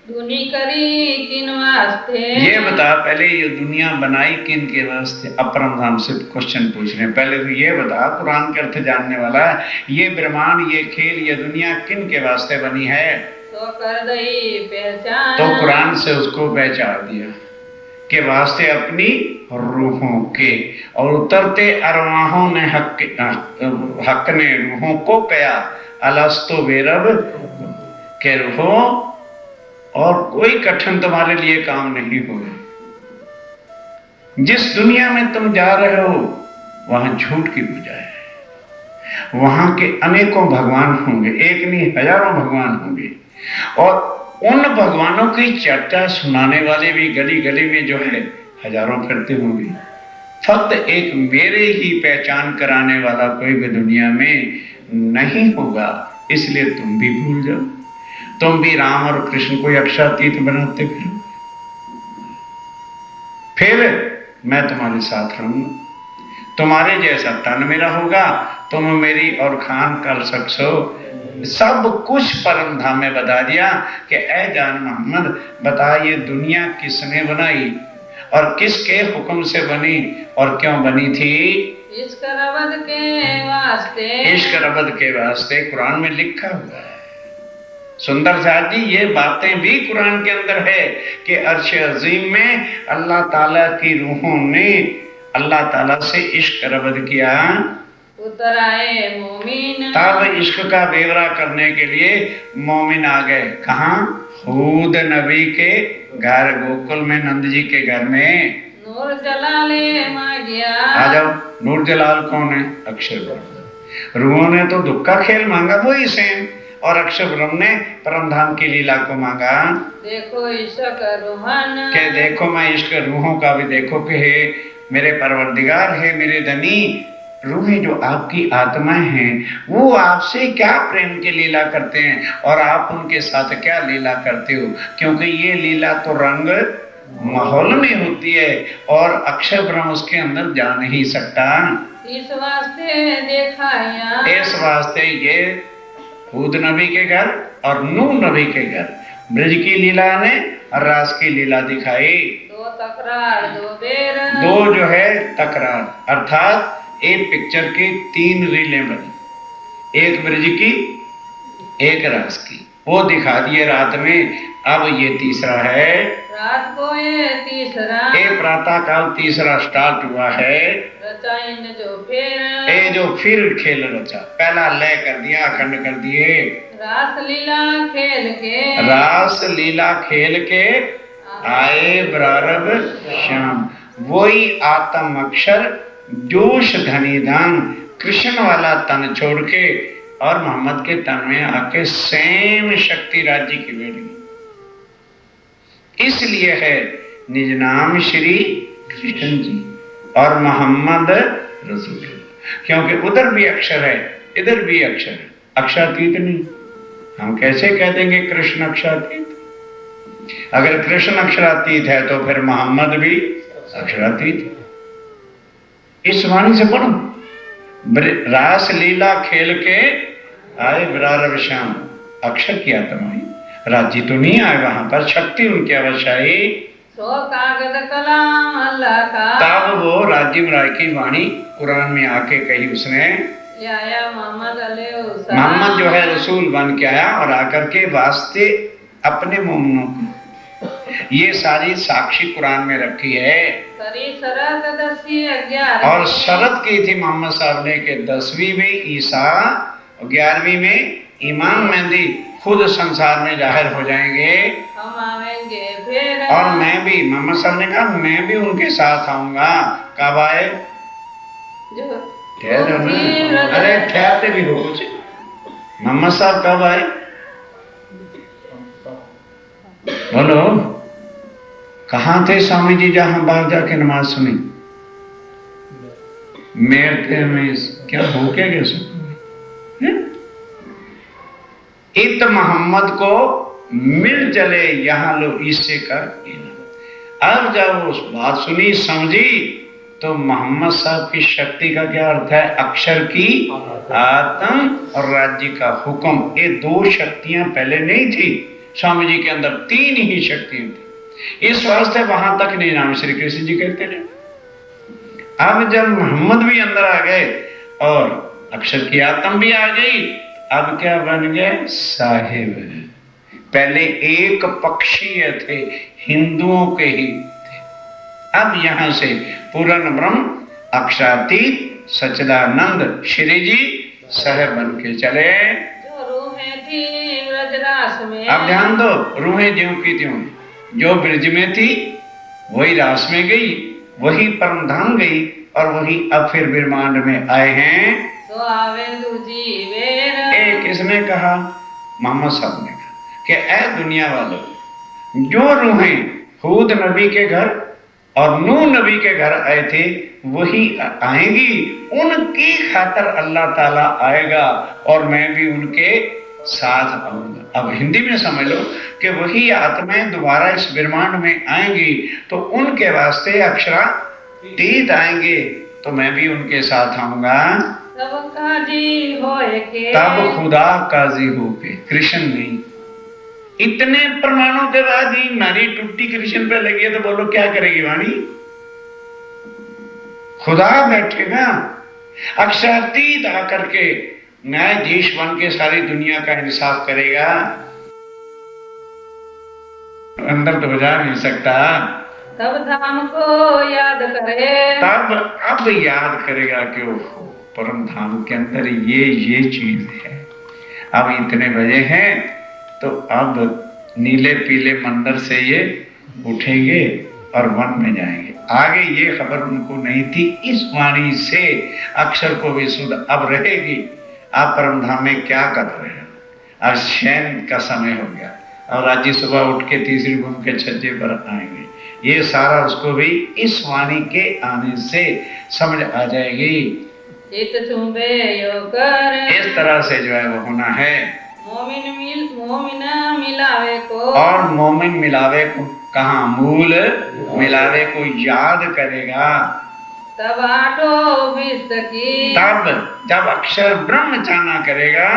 दुनी करी किन वास्ते? ये बता, पहले ये दुनिया बनाई किन के वास्ते? अपरम धाम से क्वेश्चन पूछ रहे हैं। पहले तो ये बता, कुरान के अर्थ जानने वाला है, ये ब्रह्मांड, ये खेल, ये दुनिया किन के वास्ते बनी है? तो कर दई पहचान। तो कुरान से उसको पहचान दिया के वास्ते अपनी रूहों के, और उतरते अरवाहों ने हक ने रूहों को कया अलस्तो बेरब के रूहों, और कोई कठिन तुम्हारे लिए काम नहीं होगा। जिस दुनिया में तुम जा रहे हो वहां झूठ की पूजा है, वहां के अनेकों भगवान होंगे, एक नहीं हजारों भगवान होंगे, और उन भगवानों की चर्चा सुनाने वाले भी गली गली में जो है हजारों फिरते होंगे। फक्त एक मेरे ही पहचान कराने वाला कोई भी दुनिया में नहीं होगा। इसलिए तुम भी भूल जाओ, तुम भी राम और कृष्ण को अक्षातीत बनाते फिर मैं तुम्हारे साथ रहूंगा, तुम्हारे जैसा तन मेरा होगा, तुम मेरी और खान कर सकसो। सब कुछ परम धाम में बता दिया कि ऐ जान मोहम्मद, बता ये दुनिया किसने बनाई और किसके हुक्म से बनी और क्यों बनी थी? इश्क रबद के वास्ते, इश्क रबद के वास्ते कुरान में लिखा हुआ है। सुंदर साहब जी, ये बातें भी कुरान के अंदर है कि अर्श अजीम में अल्लाह ताला की रूहों ने अल्लाह ताला से इश्क रबद किया। उतर आए मोमिन, तब इश्क का बेवरा करने के लिए मोमिन आ गए। कहाँ? हूद नबी के घर, गोकुल में नंद जी के घर में। नूर जलाले मांगिया, आ जाओ। नूर जलाल कौन है? अक्षर ब्रह्म। रूहों ने तो दुख का खेल मांगा, वही सेम, और अक्षर ब्रह्म ने परम धाम की लीला को मांगा। देखो इश्क रूहन, के देखो मैं इश्क रूहों का भी देखो कि हे मेरे परवरदिगार, है मेरे धनी, रूहें जो आपकी आत्माएं हैं वो आपसे क्या प्रेम की लीला करते हैं और आप उनके साथ क्या लीला करते हो, क्योंकि ये लीला तो रंग माहौल में होती है और अक्षर ब्रह्म उसके अंदर जा नहीं सकता। इस वास्ते देखाया, इस वास्ते ये हूद नबी के घर और नूह नबी के घर ब्रज की लीला ने और रास की लीला दिखाई। दो तकरार दो बेर, दो जो है तकरार, अर्थात एक पिक्चर की 3 रीलें बनी, एक ब्रज की एक रास की, वो दिखा दिए रात में। अब ये तीसरा है, रात को ये तीसरा, ये प्रातः काल तीसरा स्टार्ट हुआ है। रचा इन जो फिर, ये जो फिर खेल रचा, पहला लय कर दिया, अखंड कर दिए। रास लीला खेल के, रास लीला खेल के आए ब्रारब श्याम, वही आत्म अक्षर जोश धनी दान कृष्ण वाला तन छोड़ के और मोहम्मद के तन में आके सेम शक्ति राज्य की बैठ गई। इसलिए है निज नाम श्री कृष्ण जी और मोहम्मद रसूल, क्योंकि उधर भी अक्षर है इधर भी अक्षर है, अक्षरातीत नहीं। हम कैसे कह देंगे कृष्ण अक्षरातीत? अगर कृष्ण अक्षरातीत है तो फिर मोहम्मद भी अक्षरातीत। इस वाणी से पढ़ो, रास लीला खेल के आए ब्रारब श्याम, अक्षर की आत्मा है, राज्य तो नहीं आए वहां पर, शक्ति उनकी अवश्य आई। सो कागज कलाम अल्लाह का, तब वो राज्य राय की वाणी कुरान में आके कही उसने। आया मोहम्मद मोहम्मद जो है रसूल बन के आया और आकर के वास्ते अपने मोमिनों को ये सारी साक्षी कुरान में रखी है। करी शरत 10 और शरत की थी मोहम्मद साहब ने कि 10वीं में ईसा, 11वीं में इमाम मेहदी खुद संसार में जाहिर हो जाएंगे, हम आवेंगे फिर। और मैं भी, मोहम्मद साहब ने कहा मैं भी उनके साथ आऊंगा। कब आए? ठहरो ना, अरे ठहरते भी हो कुछ। मोहम्मद साहब कब आए बोलो? कहाँ थे स्वामी जी जहां बाहर जाके नमाज सुनी? मेरे में क्या हो क्या इत मोहम्मद को मिल जले यहाँ लो इससे कर। अब जब उस बात सुनी समझी तो मोहम्मद साहब की शक्ति का क्या अर्थ है? अक्षर की आत्म और राज्य का हुक्म, ये 2 शक्तियां पहले नहीं थी स्वामी जी के अंदर, 3 ही शक्तियां थी। इस वास्ते वहां तक नहीं नाम श्री कृष्ण जी कहते थे। अब जब मोहम्मद भी अंदर आ गए और अक्षर की आत्म भी आ गई, अब क्या बन गए? साहिब। पहले एक पक्षीय थे, हिंदुओं के ही थे। अब यहां से पूर्ण ब्रह्म अक्षरातीत सच्चिदानंद श्री जी सह बन के चले। जो रूहें थी ब्रजरास में, अब ध्यान दो, रूहें ज्यों की त्यों, जो ब्रज में थी वही रास में गई, वही परम धाम गई और वही अब फिर ब्रह्मांड में आए हैं। तो आवे दूजी बेर, ए किसने कहा? मोहम्मद साहब ने कहा कि ऐ दुनिया वालों, जो रूहें हूद नबी के घर और नूह नबी के घर आए थे वही आएंगी, उनकी खातर अल्लाह ताला आएगा और मैं भी उनके साथ आऊंगा। अब हिंदी में समझ लो कि वही आत्माएं दोबारा इस ब्रह्मांड में आएंगी तो उनके वास्ते अक्षरातीत आएंगे, तो मैं भी उनके साथ आऊंगा। तब काजी होए के, तब खुदा काजी हो के, कृष्ण नहीं। इतने प्रमाणों के बाद ही नारी टूटी कृष्ण पे लगी है तो बोलो क्या करेगी वाणी? खुदा बैठेगा अक्षरातीत आकर के न्यायाधीश बन के सारी दुनिया का इंसाफ करेगा। अंदर तो बजा नहीं सकता। तब धाम को याद करे, तब अब याद करेगा कि ओहो परम धाम के अंदर ये चीज है। अब इतने बजे हैं तो अब नीले पीले मंदिर से ये उठेंगे और वन में जाएंगे। आगे ये खबर उनको नहीं थी। इस वाणी से अक्षर को भी शुद्ध अब रहेगी। आप परम धाम में क्या कर रहे हैं? अब शयन का समय हो गया और आज ही सुबह उठ के तीसरी घूम के छज्जे पर आएंगे। ये सारा उसको भी इस वाणी के आने से समझ आ जाएगी। चित चुंबे यो कर, इस तरह से जो है वो होना है। मोमिन मिलावे को, और मोमिन मिलावे को कहाँ? मूल मिलावे को याद करेगा। तब आठो विस्त की, तब जब अक्षर ब्रह्म जाना करेगा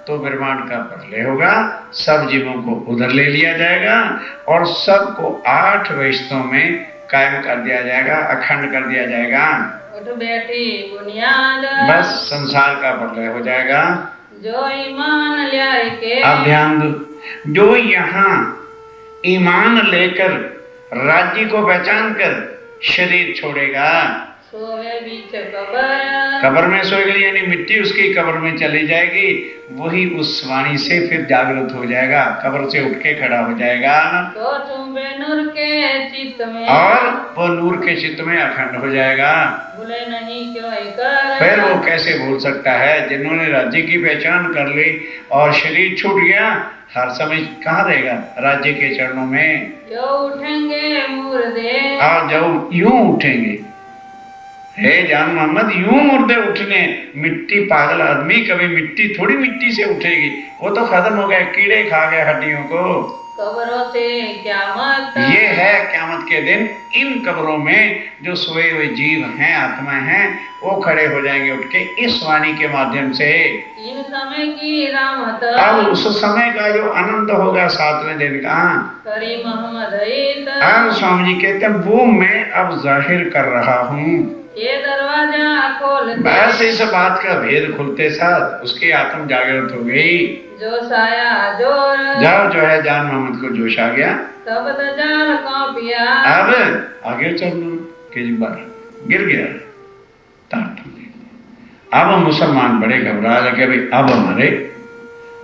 तो ब्रह्मांड का प्रलय होगा। सब जीवों को उधर ले लिया जाएगा और सबको 8 वैष्णव में कायम कर दिया जाएगा, अखंड कर दिया जाएगा। उठ बैठी बुनियाद, बस संसार का प्रलय हो जाएगा। जो ईमान ल्याए के, अब ध्यान दो, जो यहाँ ईमान लेकर राज्य को पहचान कर शरीर छोड़ेगा, सोवे बीच कबर, कब्र में सोएगा, यानी मिट्टी उसकी कब्र में चली जाएगी। वही उस वाणी से फिर जागृत हो जाएगा, कब्र से उठ के खड़ा हो जाएगा। तो चुंबे नूर के चित्त में, और वो नूर के चित्त में अखंड हो जाएगा। भूले नहीं क्यों कर, फिर वो कैसे भूल सकता है? जिन्होंने राज्य की पहचान कर ली और शरीर छूट गया, हर समय कहाँ रहेगा? राज्य के चरणों में। जो उठेंगे मुर्दे, और जब यूं उठेंगे, हे जान मोहम्मद, यूं मुर्दे उठने। मिट्टी, पागल आदमी, कभी मिट्टी थोड़ी मिट्टी से उठेगी, वो तो खत्म हो गए, कीड़े खा गए हड्डियों को। कब्रों से क़यामत, ये है क़यामत के दिन। इन कब्रों में जो सोए हुए जीव हैं, आत्मा हैं, वो खड़े हो जाएंगे उठ के इस वाणी के माध्यम से। इन समय की रहमत, अब उस समय का जो आनंद होगा 7वें दिन का, करी मोहम्मद ईद, अब स्वामी जी कहते हैं वो मैं अब जाहिर कर रहा हूँ। ये दरवाजा खोल दे, बस इस बात का भेद खुलते साथ उसकी आत्म जागृत हो गई। जो साया जोर, जब जो है जान मोहम्मद को जोश आ गया, तब दजाल कांपिया, अब आगे चलना के बार गिर गया। अब मुसलमान बड़े घबरा लगे, भाई अब हमारे,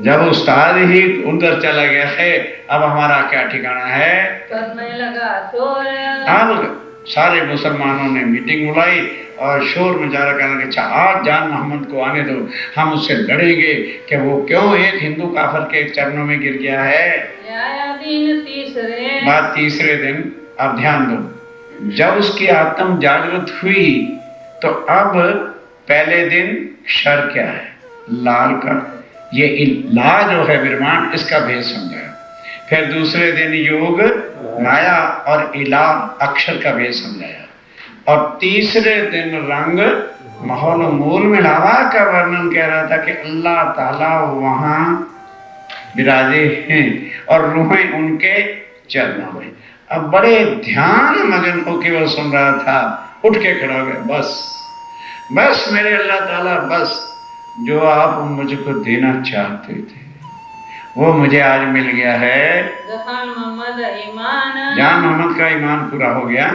जब उस्ताद ही उधर चला गया है, अब हमारा क्या ठिकाना है? करने लगा शोर, अब सारे मुसलमानों ने मीटिंग बुलाई और शोर मचा रखा कि अच्छा आज जान मोहम्मद को आने दो, हम उससे लड़ेंगे कि वो क्यों एक हिंदू काफिर के चरणों में गिर गया है। आया दिन तीसरे, बात तीसरे दिन। अब ध्यान दो, जब उसकी आत्म जागृत हुई तो अब पहले दिन क्षर क्या है? लाल का, ये ला जो है विरमान, इसका भेद समझाया। फिर दूसरे दिन योग माया और इला अक्षर का भेद समझाया। और तीसरे दिन रंग माहौल मूल मिलावा का वर्णन कह रहा था कि अल्लाह ताला वहां विराजे हैं और रूहें उनके चरणों में। अब बड़े ध्यान मगन होकर वो सुन रहा था, उठ के खड़ा हो गया, बस मेरे अल्लाह ताला, बस जो आप मुझको देना चाहते थे वो मुझे आज मिल गया है। जहान मोहम्मद ईमान, जान मोहम्मद का ईमान पूरा हो गया।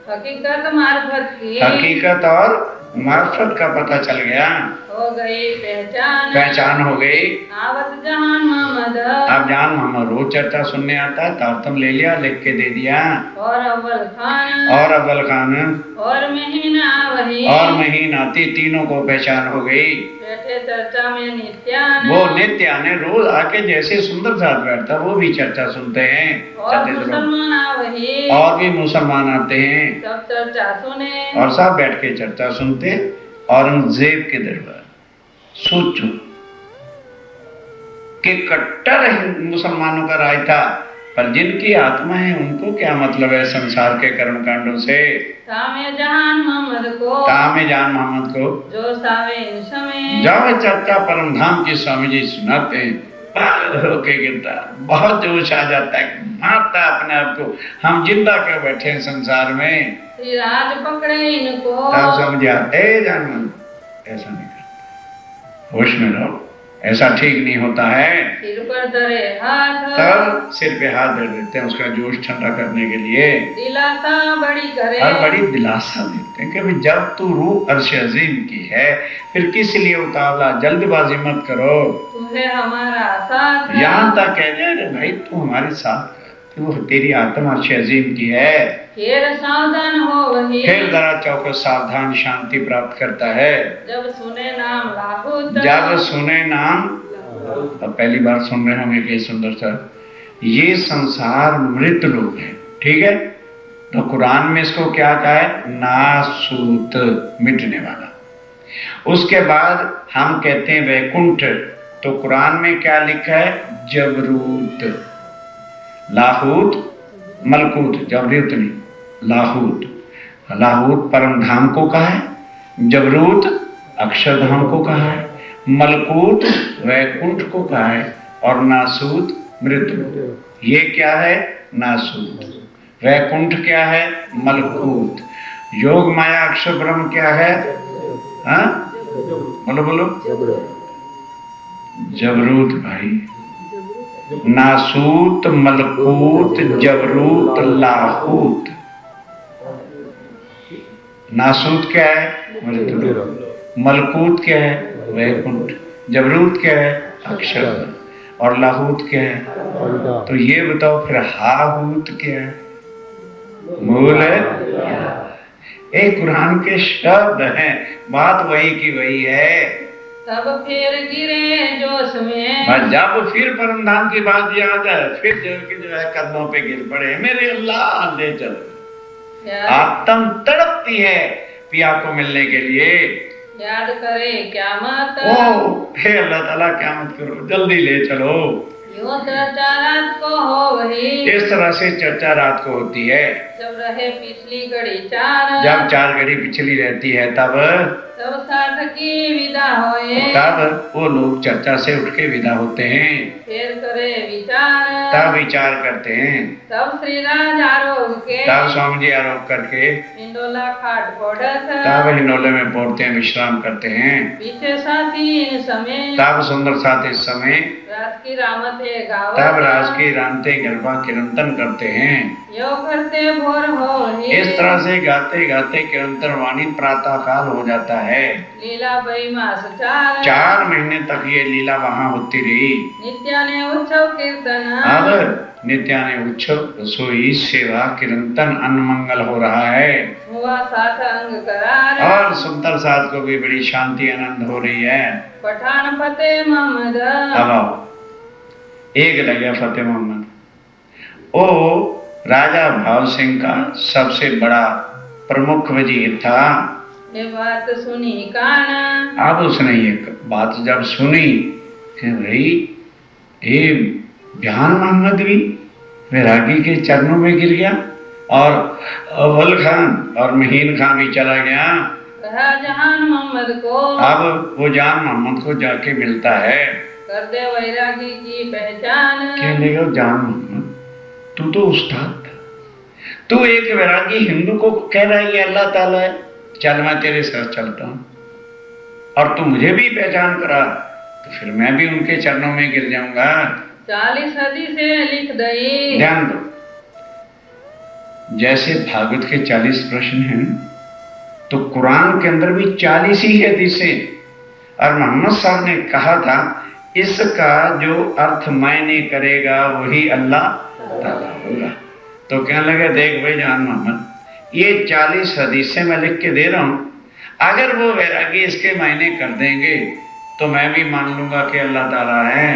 हकीकत मार्फत की, हकीकत और मार्फत का पता चल गया, हो गई पहचान, पहचान हो गई। आवत जहान मोहम्मद, अब जान मोहम्मद रोज चर्चा सुनने आता है, तारतम ले लिया, लिख के दे दिया। और अव्वल खान, और अव्वल खान और महीना वही, और महीन आती, तीनों को पहचान हो गई। बैठे चर्चा में नित्यान, वो नित्य आने रोज आके जैसे सुंदर साथ बैठता वो भी चर्चा सुनते हैं। और मुसलमान वही, और भी मुसलमान आते हैं, सब चर्चा सुने, और सब बैठ के चर्चा सुनते। औरंगजेब के दरबार सोचो कि कट्टर मुसलमानों का राज था, पर जिनकी आत्मा है उनको क्या मतलब है संसार के कर्म कांडों से? तामे जहान मोहम्मद को, तामे जान मोहम्मद को जो सावे इन समय, जब चर्चा परम धाम की स्वामी जी सुनाते हैं, पागल होके गिरता, बहुत जोश आ जाता है, मारता अपने आप को, हम जिंदा क्यों बैठे हैं संसार में। श्री राज पकड़े इनको, तब समझा, ए जान ऐसा नहीं करते, होश में रहो, ऐसा ठीक नहीं होता है। सिर पर धरे हाथ, तब सिर पे हाथ धर देते हैं उसका जोश ठंडा करने के लिए, दिलासा बड़ी करे, और बड़ी दिलासा देते हैं कि भाई जब तू रूह अर्श अजीम की है फिर किस लिए उतावला, जल्दबाजी मत करो। तुम्हें हमारा साथ, यहाँ तक कह दे अरे भाई तू हमारे साथ, तू तेरी आत्मा अर्श अजीम की है। फिर सावधान हो वही, फिर जरा चौकस सावधान शांति प्राप्त करता है। जब सुने नाम लाहुत, जब सुने नाम, अब पहली बार सुन रहे होंगे कि सुंदर सा, ये संसार मृत लोग हैं, ठीक है, तो कुरान में इसको क्या कहा है, नासूत, मिटने वाला। उसके बाद हम कहते हैं वैकुंठ, तो कुरान में क्या लिखा है, जबरूत, लाहूत, मलकूत, जबरूत नहीं, लाहूत। लाहूत परम धाम को कहा है, जबरूत अक्षरधाम को कहा है, मलकूत वैकुंठ को कहा है, और नासूत मृत्यु। ये क्या है, नासूत। वैकुंठ क्या है, मलकूत। योग माया अक्षर ब्रह्म क्या है, हाँ बोलो बोलो, जबरूत भाई, नासूत, मलकूत, जबरूत, लाहूत। नासूत क्या है, मृत्यु। मलकूत क्या है, वैकुंठ। जबरूत क्या है, अक्षर। और लाहूत क्या है, तो ये बताओ फिर हाहूत क्या है, मूल है। एक कुरान के शब्द हैं, बात वही की वही है। तब फिर गिरे जोश में, और जब फिर परम धाम की बात याद है, फिर जो है कदमों पे गिर पड़े, मेरे अल्लाह ले चल। आत्म तड़पती है पिया को मिलने के लिए, याद करे क्यामत, ओ हे अल्लाह ताला क्यामत करो, जल्दी ले चलो। यूं चर्चा रात को हो वही, इस तरह से चर्चा रात को होती है। जब रहे पिछली घड़ी चार, जब 4 घड़ी पिछली रहती है तब सार्थकी विदा होए, तब वो लोग चर्चा से उठ के विदा होते हैं, फिर करे विचार, तब विचार करते हैं, तब श्री राज आरोग के, तब स्वामी जी आरोप करके इंडोला खाट पड़त, तब हिंडोले में पहुंचते हैं, विश्राम करते हैं, पीछे साथी इन समय, तब सुंदर साथ इस समय, रात की रामते गावत, तब राज की रामते गरबा कीर्तन करते हैं। यो करते भोर हो वही, इस तरह से गाते गाते कीर्तन वाणी प्रातः काल हो जाता है। लीला बैमास चार, 4 महीने तक ये लीला वहां होती रही। नित्या ने उत्सव कीर्तन, अब नित्याने उत्सव, रसोई, सेवा, कीर्तन, अन्न मंगल हो रहा है, हुआ साथ अंग करार, और सुंदर साथ को भी बड़ी शांति आनंद हो रही है। पठान फतेह मोहम्मद, अब आओ, एक लगे फतेह मोहम्मद, ओ राजा भाव सिंह का सबसे बड़ा प्रमुख वजीर था। ये बात सुनी कान, अब उसने ये बात जब सुनी कि भाई ये बयान मोहम्मद भी वैरागी के चरणों में गिर गया, और अव्वल खान और महीन खान भी चला गया। कहा जहान मोहम्मद को, अब वो जान मोहम्मद को जाके मिलता है, कर दे वैरागी की पहचान, कहने लगा जान मोहम्मद तू तो उस्ताद था, तू एक वैरागी हिंदू को कह रहा है ये अल्लाह ताला है, चल मैं तेरे साथ चलता हूं, और तू मुझे भी पहचान करा तो फिर मैं भी उनके चरणों में गिर जाऊंगा। 40 सदी से लिख दई, ध्यान दो, जैसे भागवत के 40 प्रश्न हैं तो कुरान के अंदर भी 40 ही हदीसें, और मोहम्मद साहब ने कहा था इसका जो अर्थ मायने करेगा वही अल्लाह ताला होगा। तो कहने लगे देख भाई जान मोहम्मद, ये 40 हदीसें मैं लिख के दे रहा हूं, अगर वो वैरागी इसके मायने कर देंगे तो मैं भी मान लूंगा कि अल्लाह ताला है,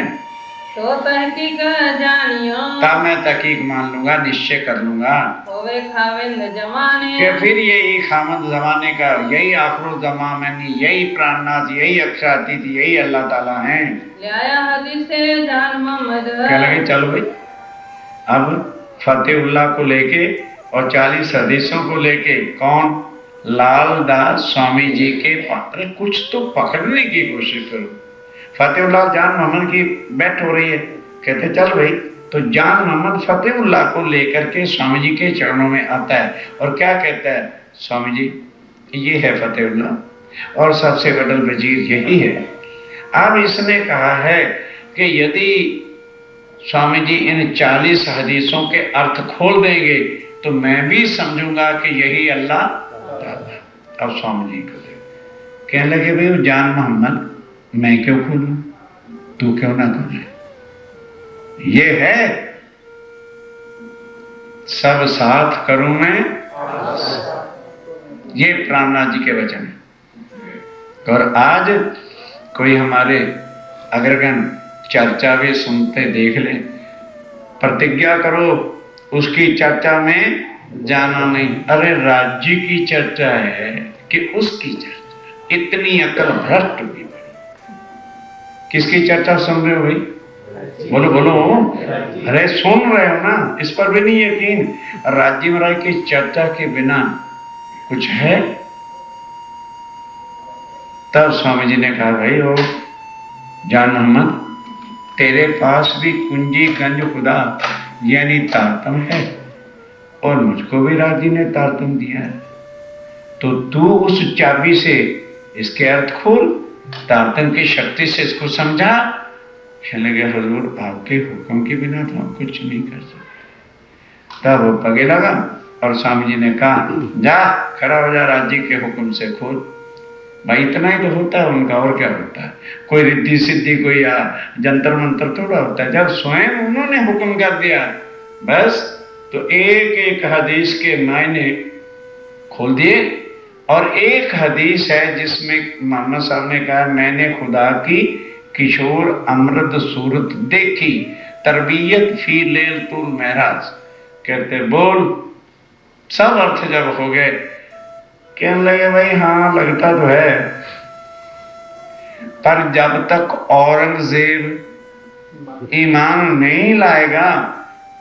तो तहकीक जानियो, तब मैं तहकीक मान लूंगा, निश्चय कर लूंगा होवे खाविंद जमाने, कि फिर यही खामद जमाने का, यही आखिर जमानी, यही प्राणनाथ, यही अक्षरातीत, यही अल्लाह ताला है। ले आया हदीस से जान मोहम्मद, क्या लगे चलो भाई, अब फतेहुल्लाह को लेके और 40 हदीसों को लेके कौन, लाल दास स्वामी जी के पात्र, कुछ तो पकड़ने की कोशिश करो। फतेहुल्लाह जान मोहम्मद की बैठ हो रही है, कहते चल भाई, तो जान मोहम्मद फतेहुल्लाह को लेकर के स्वामी जी के चरणों में आता है और क्या कहता है, स्वामी जी ये है फतेहुल्लाह, और सबसे बड़ा वजीर यही है। अब इसने कहा है कि यदि स्वामी जी इन 40 हदीसों के अर्थ खोल देंगे तो मैं भी समझूंगा कि यही अल्लाह ताला। अब स्वामी जी को कहने लगे, भाई जान मोहम्मद मैं क्यों खोलूं, तू क्यों ना खोले। ये है सब साथ करूं मैं, ये प्राणनाथ जी के वचन है। और आज कोई हमारे अग्रगण चर्चा भी सुनते देख लें, प्रतिज्ञा करो उसकी चर्चा में जाना नहीं। अरे राज्य की चर्चा है कि उसकी चर्चा, इतनी अकल भ्रष्ट भी बड़ी। किसकी चर्चा सुन रहे हो भाई, बोलो बोलो। अरे सुन रहे हो ना, इस पर भी नहीं यकीन। राज्य महाराज की चर्चा के बिना कुछ है। तब स्वामी जी ने कहा, भाई ओ जान मोहम्मद, तेरे पास भी कुंजी गंज खुदा यानी तारतम है और मुझको भी राजी ने तारतम दिया है, तो तू उस चाबी से इसके अर्थ खोल, तारतम की शक्ति से इसको समझा। कहने लगे, हुजूर आपके हुक्म के बिना तो हम कुछ नहीं कर सकते। तब वो पगे लगा और स्वामी जी ने कहा, जा खड़ा हो जा, राज्य के हुक्म से खोल। भाई इतना ही तो होता है उनका, और क्या होता है। कोई रिद्धि सिद्धि कोई या जंतर मंतर थोड़ा होता है। जब स्वयं उन्होंने हुक्म कर दिया बस, तो एक एक हदीस के मायने खोल दिए। और एक हदीस है जिसमें मोहम्मद साहब ने कहा, मैंने खुदा की किशोर अमृत सूरत देखी, तरबियत फी लैलतुल महराज। कहते बोल, सब अर्थ जब हो गए, कहने लगे, भाई हाँ लगता तो है, पर जब तक औरंगजेब ईमान नहीं लाएगा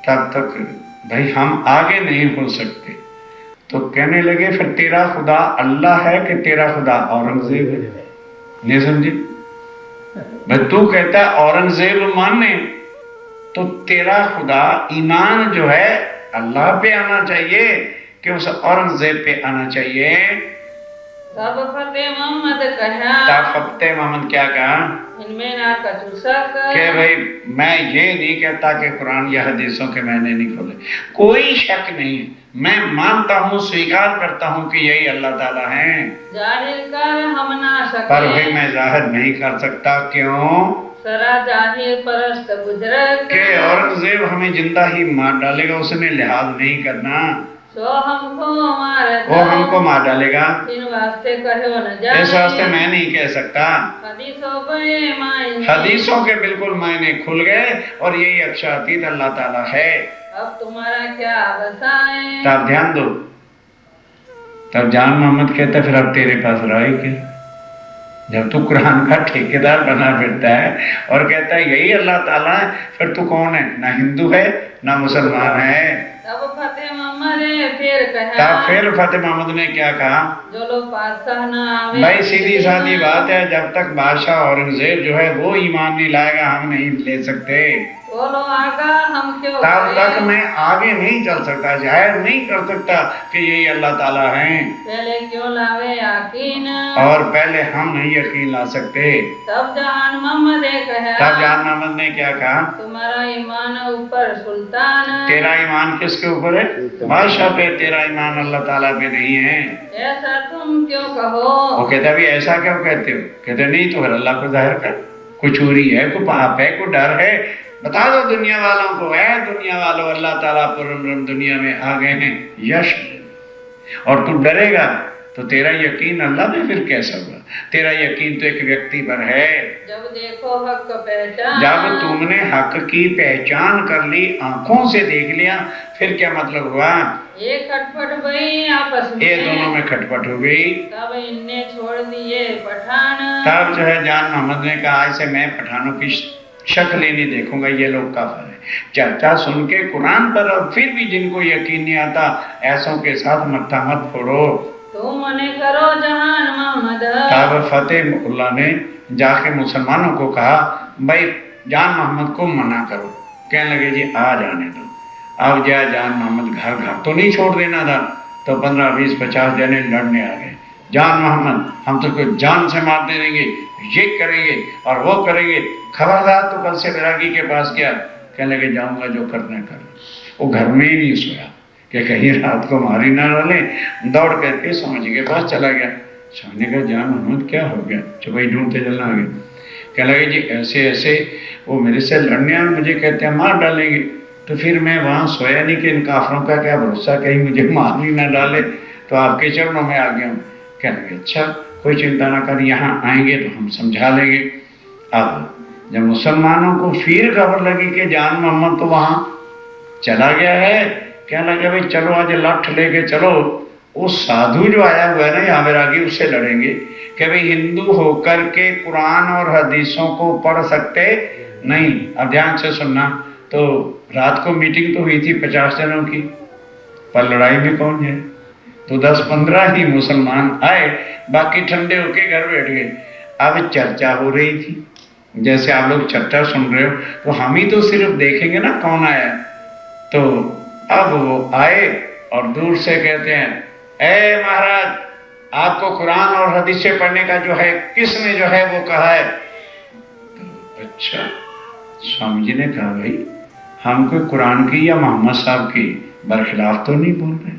तब तक भाई हम आगे नहीं हो सकते। तो कहने लगे, फिर तेरा खुदा अल्लाह है कि तेरा खुदा औरंगजेब है? नहीं समझे भाई, तू कहता है औरंगजेब माने, तो तेरा खुदा ईमान जो है अल्लाह पे आना चाहिए कि उस औरंगजेब पे आना चाहिए। तब फतेह मोहम्मद कहा, तब फतेह मोहम्मद क्या कहा, इनमें ना कछु शक कि भाई मैं ये नहीं कहता कि कुरान या हदीसों के मैंने नहीं खोले, कोई शक नहीं है, मैं मानता हूँ, स्वीकार करता हूँ कि यही अल्लाह ताला है। जाहिर कर हम ना सके, पर भाई मैं जाहिर नहीं कर सकता। क्यों? सरा जाहिर परस्त गुजरत कि औरंगजेब हमें जिंदा ही मार डालेगा, उसने लिहाज नहीं करना, सो हमको मारे, वो हमको मार डालेगा। इन वास्ते कहो न जाए, इस वास्ते मैं नहीं कह सकता। हदीसों पे मायने, हदीसों के बिल्कुल मायने खुल गए और यही अक्षरातीत अल्लाह ताला है। अब तुम्हारा क्या बताएं। तब ध्यान दो, तब जान मोहम्मद कहता, फिर अब तेरे पास राय क्या? जब तू कुरान का ठेकेदार बना फिरता है और कहता है यही अल्लाह ताला है, फिर तू कौन है? ना हिंदू है ना मुसलमान है। तब फतेह मोहम्मद ने फिर कहा, तब फिर फतेह मोहम्मद ने क्या कहा, जो लोग बादशाह ना आवे, भाई सीधी सादी बात है, जब तक बादशाह औरंगजेब जो है वो ईमान नहीं लाएगा हम नहीं ले सकते, बोलो आगा हम क्यों तब करें? तक मैं आगे नहीं चल सकता, जाहिर नहीं कर सकता कि यही अल्लाह ताला है। पहले क्यों लावे यकीन, और पहले हम नहीं यकीन ला सकते। तब जान मोहम्मद ने कहा, तब जान मोहम्मद ने क्या कहा, तुम्हारा ईमान ऊपर सुल्तान, तेरा ईमान किसके ऊपर है? बादशाह पे, तेरा ईमान अल्लाह ताला पे नहीं है। ऐसा तुम क्यों कहो? वो कहता भी ऐसा क्यों कहते हो? कहते नहीं तो फिर अल्लाह को जाहिर कर, कुछ चोरी है, कोई पाप है, कोई डर है, बता दो दुनिया वालों को। है दुनिया वालों, अल्लाह ताला पूर्ण दुनिया में आ गए हैं, यश, और तू डरेगा तो तेरा यकीन अल्लाह में फिर कैसा हुआ? तेरा यकीन तो एक व्यक्ति पर है। जब देखो हक पहचान, जब तुमने हक की पहचान कर ली, आंखों से देख लिया, फिर क्या मतलब हुआ? ये खटपट गई आपस में, ये दोनों में खटपट हो गई। तब इनने छोड़ दिए पठान, तब जो है जान मोहम्मद ने कहा, आज से मैं पठानों की शक्ल ही नहीं देखूंगा, ये लोग काफिर है। चर्चा सुन के कुरान पर, और फिर भी जिनको यकीन नहीं आता, ऐसों के साथ मत्था मत फोड़ो। तुम मने करो जहान मोहम्मद। तब फतेहुल्लाह ने जाके मुसलमानों को कहा, भाई जान मोहम्मद को मना करो। कहने लगे, जी आ जाने दो। अब जान मोहम्मद घर तो नहीं छोड़ देना था, तो 15, 20, 50 जने लड़ने आ गए। जान मोहम्मद, हम तुझको जान से मार देंगे, ये करेंगे और वो करेंगे, खबरदार तो कल से बैरागी के पास गया, कहने लगे जाऊंगा जो करना कर। वो घर में ही नहीं सोया कि कहीं रात को मारी ना डाले, दौड़ करके समझ गए, बस चला गया। समझने का जान मोहम्मद क्या हो गया, चुपई ढूंढते चलना आ गया। कह लगे जी ऐसे ऐसे वो मेरे से लड़ने और मुझे कहते हैं मार डालेंगे। तो फिर मैं वहां सोया नहीं कि इन काफरों का क्या भरोसा, कहीं मुझे मार ही ना डाले, तो आपके चरणों में आ गया हूँ। कह लगे अच्छा कोई चिंता ना कर, यहाँ आएंगे तो हम समझा लेंगे। अब जब मुसलमानों को फिर खबर लगी कि जान मोहम्मद तो वहां चला गया है, कहने लगे भाई चलो आज लठ लेके चलो, वो साधु जो आया हुआ है ना यहाँ बैरागी, उससे लड़ेंगे कि भाई हिंदू होकर के कुरान और हदीसों को पढ़ सकते नहीं। अब ध्यान से सुनना, तो रात को मीटिंग तो हुई थी 50 जनों की, पर लड़ाई में कौन है, तो 10-15 ही मुसलमान आए, बाकी ठंडे होके घर बैठ गए। अब चर्चा हो रही थी, जैसे आप लोग चर्चा सुन रहे हो, तो हम ही तो सिर्फ देखेंगे ना कौन आया। तो अब वो आए और दूर से कहते हैं, ए महाराज आपको कुरान और हदीस से पढ़ने का जो है किसने जो है वो कहा है। तो अच्छा, स्वामी जी ने कहा भाई हम कोई कुरान की या मोहम्मद साहब की बरखिलाफ तो नहीं बोल रहे,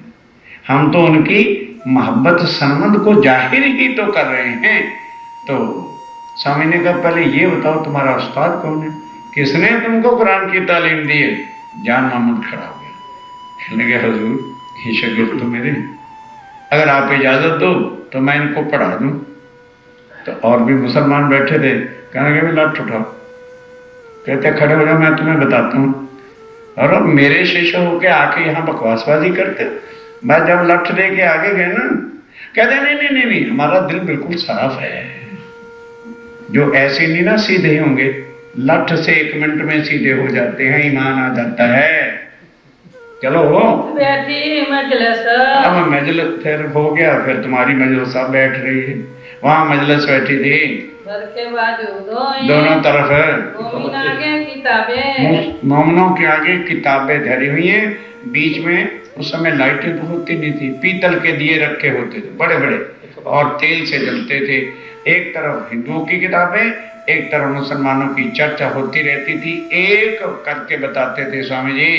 हम तो उनकी मोहब्बत सनमद को जाहिर ही तो कर रहे हैं। तो स्वामी ने कहा पहले ये बताओ तुम्हारा उस्ताद कौन है, किसने तुमको कुरान की तालीम दी है। जान मोहम्मद खड़ा हो गया, कहने लगे हुजूर ये शागिर्द तो मेरे, अगर आप इजाजत दो तो मैं इनको पढ़ा दूं। तो और भी मुसलमान बैठे थे, कहने लगे लठ उठाओ, कहते खड़े हो जाओ मैं तुम्हें बताता हूँ। और अब मेरे शिष्य होके आके यहाँ बकवासबाजी करते, मैं जब लठ लेके आगे गए ना, कहते नहीं नहीं नहीं नहीं हमारा दिल बिल्कुल साफ है, जो ऐसे नहीं ना सीधे होंगे, लठ से 1 मिनट में सीधे हो जाते हैं, ईमान आ जाता है। चलो बैठी मजलिस, अब मजलिस फिर हो गया, फिर तुम्हारी मजलिस सब बैठ रही है, वहां मजलिस बैठी थी, घर के बाजू दोनों तरफ आगे किताबें, मोमनों के आगे किताबें धरी हुई हैं, बीच में उस समय लाइटें तो होती नहीं थी, पीतल के दिए रखे होते थे बड़े बड़े और तेल से जलते थे। एक तरफ हिंदुओं की किताबें, एक तरफ मुसलमानों की चर्चा होती रहती थी, एक करके बताते थे स्वामी जी।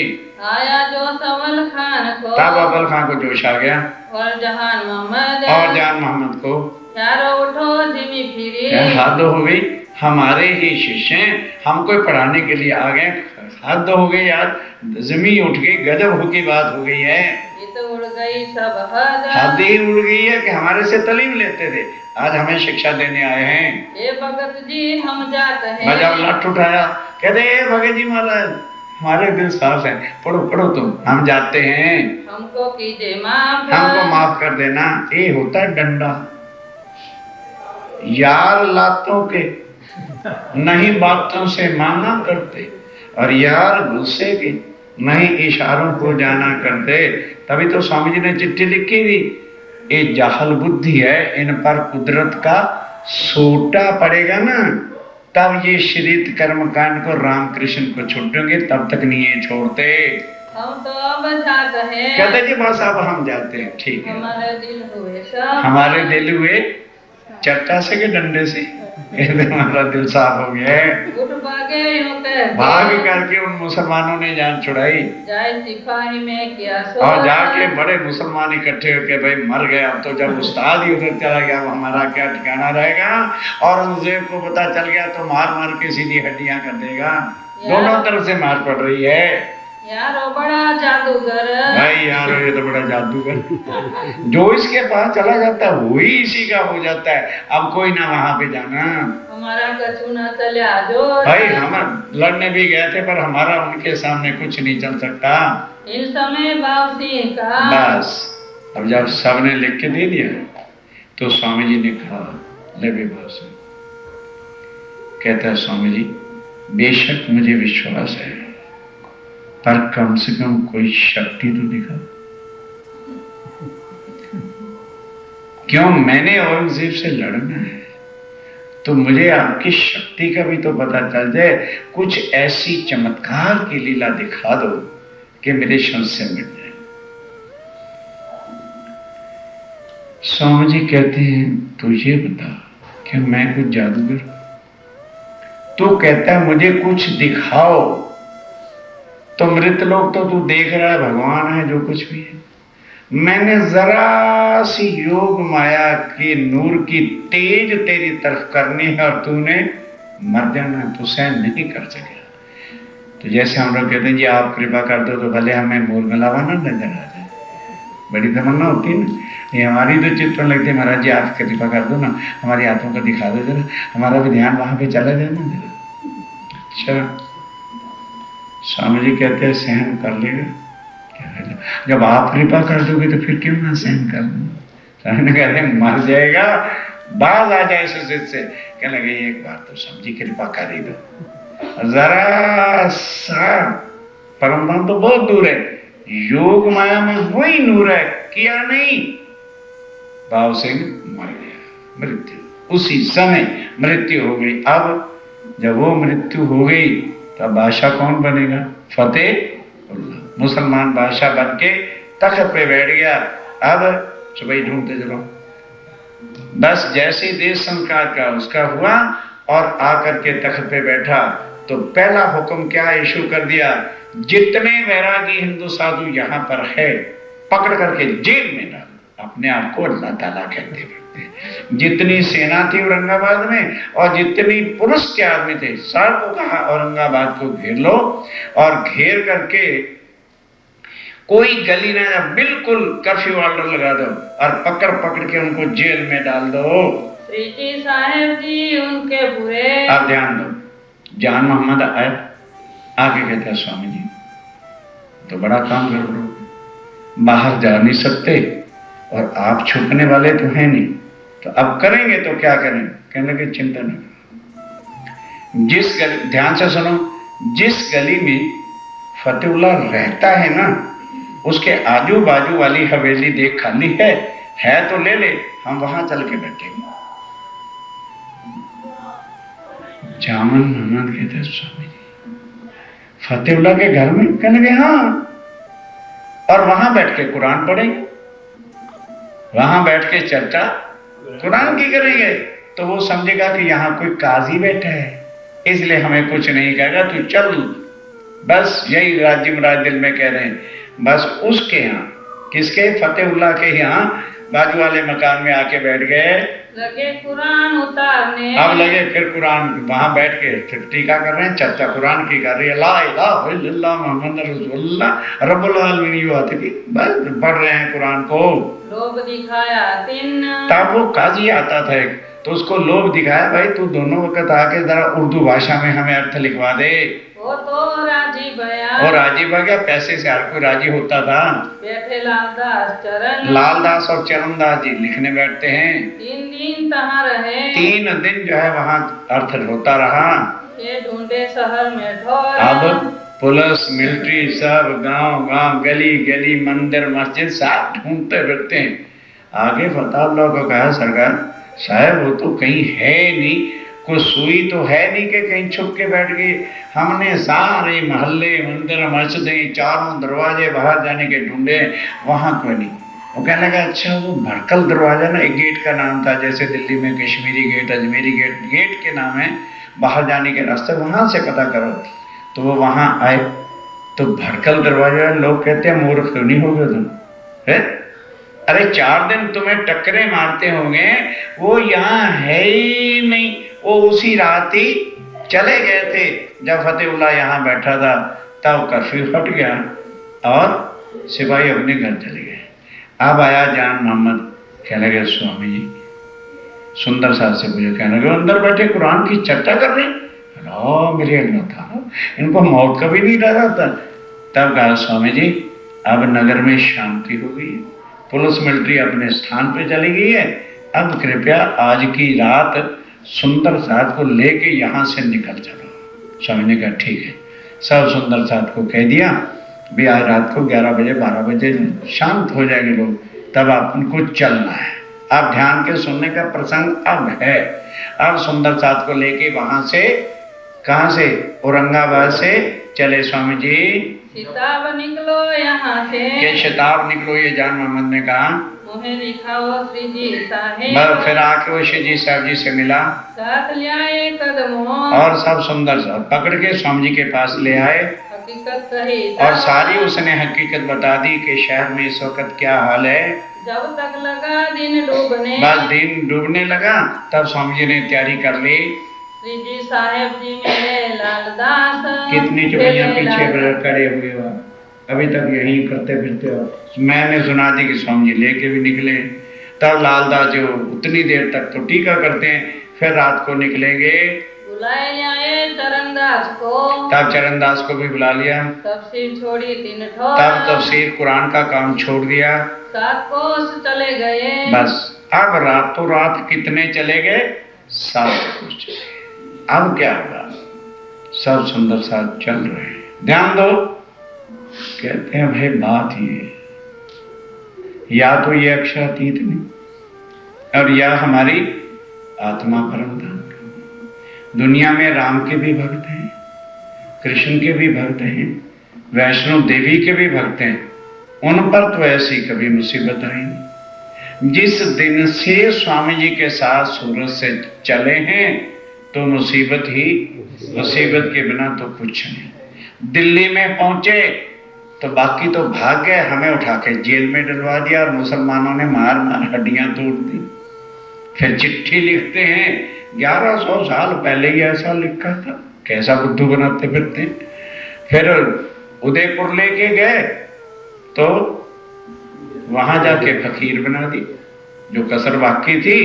आया जोश अव्वल खान को, तब अव्वल खान को जोश आ गया, और जान मोहम्मद को, यारो उठो जिमी फिरी, हद हो गई, हमारे ही शिष्य हम कोई पढ़ाने के लिए आ गए, हद हो गई यार, जमीन उठ गई, गजब हो की बात हो गई है, ये तो उड़ गई सब हद ही उड़ गई है कि हमारे से तालीम लेते थे, आज हमें शिक्षा देने आए हैं। ये भगत जी हम जाते हैं, मैं जब लठ उठाया कहते भगत जी महाराज हमारे दिल साफ है, पढ़ो पढ़ो तुम, हम जाते हैं, हमको कीजिए माफ, हमको माफ कर देना। ये होता है डंडा, यार लातों के नहीं बातों से माना करते, और यार गुस्से के नहीं इशारों को जाना करते। तभी तो स्वामी जी ने चिट्ठी लिखी थी, ये जाहल बुद्धि है, इन पर कुदरत का सोटा पड़ेगा ना, तब ये श्रीत कर्मकांड को रामकृष्ण को छोड़ेंगे, तब तक नहीं ये छोड़ते। हम तो अब जाते हैं, कहते जी बस अब हम जाते हैं, ठीक है, हमारे दिल हुए सब, हमारे दिल हुए चट्टा से के डंडे से, हमारा दिल साफ हो गया है। उठ भागे भाग करके उन मुसलमानों ने जान छुड़ाई, जाए सिपाही में क्या सो, और जाके बड़े मुसलमान इकट्ठे होके भाई मर गया, अब तो जब उस्ताद ही उधर चला गया, अब हमारा क्या ठिकाना रहेगा। और औरंगजेब को पता चल गया तो मार मार के सीधी हड्डियां कर देगा, दोनों तरफ से मार पड़ रही है। यारो बड़ा जादूगर, भाई यार ये तो बड़ा जादूगर, जो इसके पास चला जाता है वही इसी का हो जाता है, अब कोई ना वहां पे जाना। हमारा कछु ना चले आजो, भाई हम लड़ने भी गए थे, पर हमारा उनके सामने कुछ नहीं चल सकता। इन समय बाप सिंह का, बस अब जब सबने लिख के दे दिया तो स्वामी जी ने कहा ले बेबास से, कहता है स्वामी जी बेशक मुझे विश्वास है, पर कम से कम कोई शक्ति तो दिखा, क्यों मैंने औरंगजेब से लड़ना है तो मुझे आपकी शक्ति का भी तो पता चल जाए, कुछ ऐसी चमत्कार की लीला दिखा दो कि मेरे संशय मिट जाए। स्वामी जी कहते हैं तू ये बता कि मैं कुछ जादूगर, तू कहता है मुझे कुछ दिखाओ, तो मृत लोग तो तू देख रहा है भगवान है जो कुछ भी है। मैंने जरा सी योग माया के नूर की तेज तेरी तरफ करनी है और तूने मर जाना, तू सहन नहीं कर सकेगा। तो जैसे हम लोग कहते हैं जी आप कृपा कर दो तो भले हमें मूर्गलावाना नजर आ जाए, बड़ी तमन्ना होती है ना। ये हमारी तो चित्र लगती है महाराज जी आप कृपा कर दो ना, हमारी आंखों को दिखा दो जरा, हमारा भी ध्यान वहां पे चला जाए ना जरा। अच्छा स्वामी जी कहते हैं सहन कर लेगा, जब आप कृपा कर दोगे तो फिर क्यों ना सहन कर दूं। स्वामी कहते हैं मर जाएगा, बाज आ जाए सुजित से, कहने लगे एक बार तो समझी कृपा कर ही दो जरा सा। परमधाम तो बहुत दूर है, योग माया में वही नूर है, किया नहीं भाव से मर गया, मृत्यु उसी समय मृत्यु हो गई। अब जब वो मृत्यु हो गई तब बादशाह कौन बनेगा? फतेह मुसलमान बादशाह बन के तख्त पे बैठ गया। अब सुबह ढूंढते चलो, बस जैसे देश संस्कार का उसका हुआ और आकर के तख्त पे बैठा तो पहला हुक्म क्या इशू कर दिया, जितने वैरागी हिंदू साधु यहाँ पर है पकड़ करके जेल में डाल। अपने आप को अल्लाह ताला कहते हैं। जितनी सेना थी औरंगाबाद में और जितनी पुरुष के आदमी थे सबको कहा औरंगाबाद को घेर लो, और घेर करके कोई गली ना, बिल्कुल कर्फ्यू ऑर्डर लगा दो और पकड़ पकड़ के उनको जेल में डाल दो। श्री जी साहेब जी उनके बुरे। आप ध्यान दो, जान मोहम्मद आए आगे कहता है स्वामी जी तो बड़ा काम कर लो, बाहर जा नहीं सकते और आप छुपने वाले तो हैं नहीं, तो अब करेंगे तो क्या करें? कहने लगे चिंता नहीं, जिस गली, ध्यान से सुनो, जिस गली में फतेहुल्लाह रहता है ना उसके आजू बाजू वाली हवेली देख खाली है तो ले ले, हम वहां चल के बैठेंगे। जामन मोहम्मद कहते स्वामी जी फतेहुल्लाह के घर में? कहने लगे हाँ, और वहां बैठ के कुरान पढ़ेंगे, वहां बैठ के चर्चा कुरान की करेंगे। तो वो समझेगा कि यहाँ कोई काजी बैठा है इसलिए हमें कुछ नहीं कहेगा, तू चल। बस यही राज्य महाराज दिल में कह रहे हैं। बस उसके यहाँ, किसके? फतेहुल्लाह के यहाँ बाजू वाले मकान में आके बैठ गए, लगे कुरान उतारने। अब लगे फिर कुरान वहां बैठ के फिर टीका कर रहे हैं, चर्चा कुरान की कर रही है, ला इलाहा इल्लल्लाह मुहम्मद रसूलुल्लाह रब्बुल आलमीन आते की बस पढ़ रहे हैं कुरान को। लोभ दिखाया तीन। तब वो काजी आता था एक, तो उसको लोभ दिखाया, भाई तू दोनों वक्त आके जरा उर्दू भाषा में हमें अर्थ लिखवा दे। वो तो राजी भया, और राजी भा गया, पैसे से हर कोई राजी होता था। बैठे लालदास चरण, लालदास और चरणदास जी लिखने बैठते हैं। 3 दिन तहाँ रहे, 3 दिन जो है वहां अर्थ होता रहा। ये ढूंढे शहर में ढोर। अब पुलिस मिलिट्री सब गांव गांव गली गली मंदिर मस्जिद सब ढूंढते फिरते हैं। आगे फतेहुल्लाह को कहा सरकार साहब वो तो कहीं है नहीं, कोई सुई तो है नहीं कि कहीं छुप के बैठ गई। हमने सारे मोहल्ले मंदिर मस्जिदें चारों दरवाजे बाहर जाने के ढूंढे, वहां कोई नहीं। वो कहने लगा अच्छा वो भड़कल दरवाजा ना, एक गेट का नाम था, जैसे दिल्ली में Kashmiri gate Ajmeri gate, gate के नाम है बाहर जाने के रास्ते, वहां से पता करो। तो वो वहां आए तो भड़कल दरवाजा, लोग कहते हैं मूर्ख तो नहीं हो गए तुम है? अरे 4 दिन तुम्हें टक्करे मारते होंगे, वो यहाँ है ही नहीं, वो उसी रात ही चले गए थे जब फतेहुल्लाह यहाँ बैठा था। तब कर्फ्यू हट गया और सिपाही अपने घर चले गए। अब आया जान मोहम्मद, कहने लगे स्वामी जी सुंदर साहब से पूछे, कहने लगे अंदर बैठे कुरान की चर्चा कर रहे हैं। मेरे अल्लाह था, इनको मौत कभी नहीं डरा था। तब कहा स्वामी जी अब नगर में शांति हो गई है, पुलिस मिलिट्री अपने स्थान पे चली गई है, अब कृपया आज की रात सुंदर साहब को लेके यहाँ से निकल चलो। स्वामी ने कहा ठीक है। सब सुंदर साहब को कह दिया भी आज रात को 11 बजे 12 बजे शांत हो जाएंगे लोग, तब आप उनको चलना है। अब ध्यान के सुनने का प्रसंग अब है। अब सुंदर साहब को लेके वहां से, कहां से? औरंगाबाद से चले स्वामी जी। शिताब निकलो यहाँ से, के शिताब निकलो, ये जान मोहम्मद ने कहा। मोहे दिखाओ श्री जी साहेब। बस फिर आके वो श्री जी साहब जी से मिला साथ ले आए कदमों और सब सुंदर सा पकड़ के स्वामी जी के पास ले आए हकीकत कही और सारी उसने हकीकत बता दी कि शहर में इस वक्त क्या हाल है। जब तक लगा दिन डूबने बस दिन डूबने लगा तब स्वामी जी ने तैयारी कर ली। श्री जी साहेब जी मेरे लालदास कितनी चुपैया पीछे खड़े हुए हो, अभी तक यही करते फिरते हो। मैंने सुना दी कि स्वामी जी लेके भी निकले। तब लालदास जो उतनी देर तक तो टीका करते हैं, फिर रात को निकलेंगे। बुलाए लाए चरणदास को, तब चरणदास को भी बुला लिया। तफसीर छोड़ी 3 ठोर, तब तफसीर कुरान का काम छोड़ दिया। 7 कोस चले गए। बस अब रातों रात कितने चले गए? 7 कोस चले गए। अब क्या होगा? सब सुंदर साथ चल रहे हैं। ध्यान दो, कहते हैं भाई बात ये, या तो ये अक्षरातीत नहीं और या हमारी आत्मा परम धाम। दुनिया में राम के भी भक्त हैं, कृष्ण के भी भक्त हैं, वैष्णो देवी के भी भक्त हैं। उन पर तो ऐसी कभी मुसीबत आई नहीं। जिस दिन से स्वामी जी के साथ सूरत से चले हैं तो मुसीबत ही मुसीबत के बिना तो कुछ नहीं। दिल्ली में पहुंचे तो बाकी तो भाग गए, हमें उठा के जेल में डलवा दिया और मुसलमानों ने मार मार हड्डियां तोड़ दी। फिर चिट्ठी लिखते हैं 1100 साल पहले ही ऐसा लिखा था, कैसा बुद्धू बनाते फिरते। फिर उदयपुर लेके गए तो वहां जाके फकीर बना दी, जो कसर बाकी थी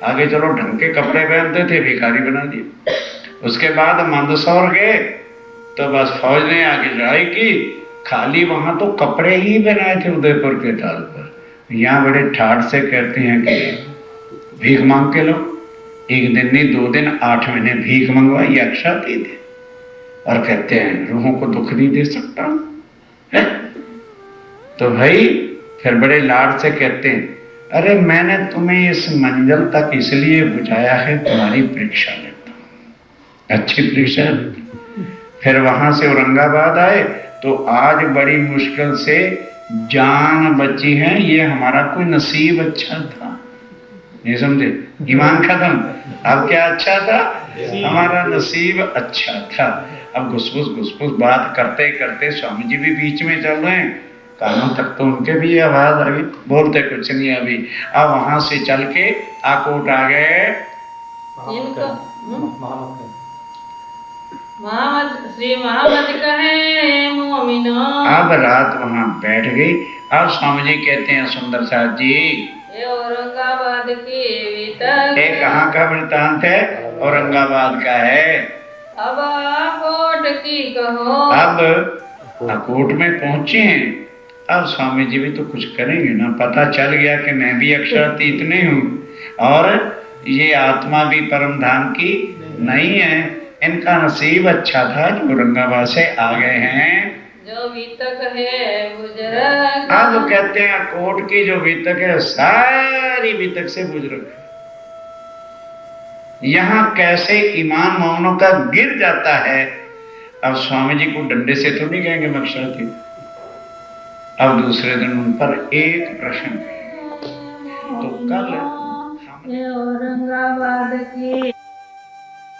आगे चलो ढंग के कपड़े पहनते थे भिखारी बना दिए। उसके बाद मंदसौर गए तो बस फौज ने आगे लड़ाई की, खाली वहां तो कपड़े ही बनाए थे उदयपुर के ताल पर। यहाँ बड़े ठाठ से कहते हैं कि भीख मांग के लो। एक दिन नहीं 2 दिन 8 महीने भीख मंगवाई अक्षरातीत थे और कहते हैं रूहों को दुख नहीं दे सकता है? तो भाई फिर बड़े लाड से कहते हैं अरे मैंने तुम्हें इस मंजिल तक इसलिए बुझाया है, तुम्हारी परीक्षा लेता हूं, अच्छी परीक्षा लेता। फिर वहां से औरंगाबाद आए तो आज बड़ी मुश्किल से जान बची है। ये हमारा कोई नसीब अच्छा था, ये समझे? ईमान खत्म। अब क्या अच्छा था? हमारा नसीब अच्छा था। अब घुसफुस बात करते करते स्वामी जी भी बीच में चल रहे हैं, कानों तक तो उनके भी आवाज आ गई, बोलते कुछ नहीं अभी। अब वहां से चल के आकोट आ गए। श्री मोहम्मद कहे मोमिनो। अब रात वहां बैठ गई। अब स्वामी जी कहते हैं सुंदर साथ जी, औरंगाबाद की कहाँ का वृतांत है? औरंगाबाद का है। अब आकोट की कहो। अब आकोट में पहुंचे हैं। अब स्वामी जी भी तो कुछ करेंगे ना, पता चल गया कि मैं भी अक्षरातीत नहीं हूं और ये आत्मा भी परम धाम की नहीं है। इनका नसीब अच्छा था जो औरंगाबाद से आ गए हैं। जो बीतक है बुजुर्ग। अब कहते हैं कोट की जो बीतक है सारी बीतक से बुजुर्ग। यहाँ कैसे ईमान मोमनों का गिर जाता है। अब स्वामी जी को डंडे से तो नहीं कहेंगे अक्षरातीत। अब दूसरे दिन उन पर एक प्रश्न, तो कल औरंगाबाद की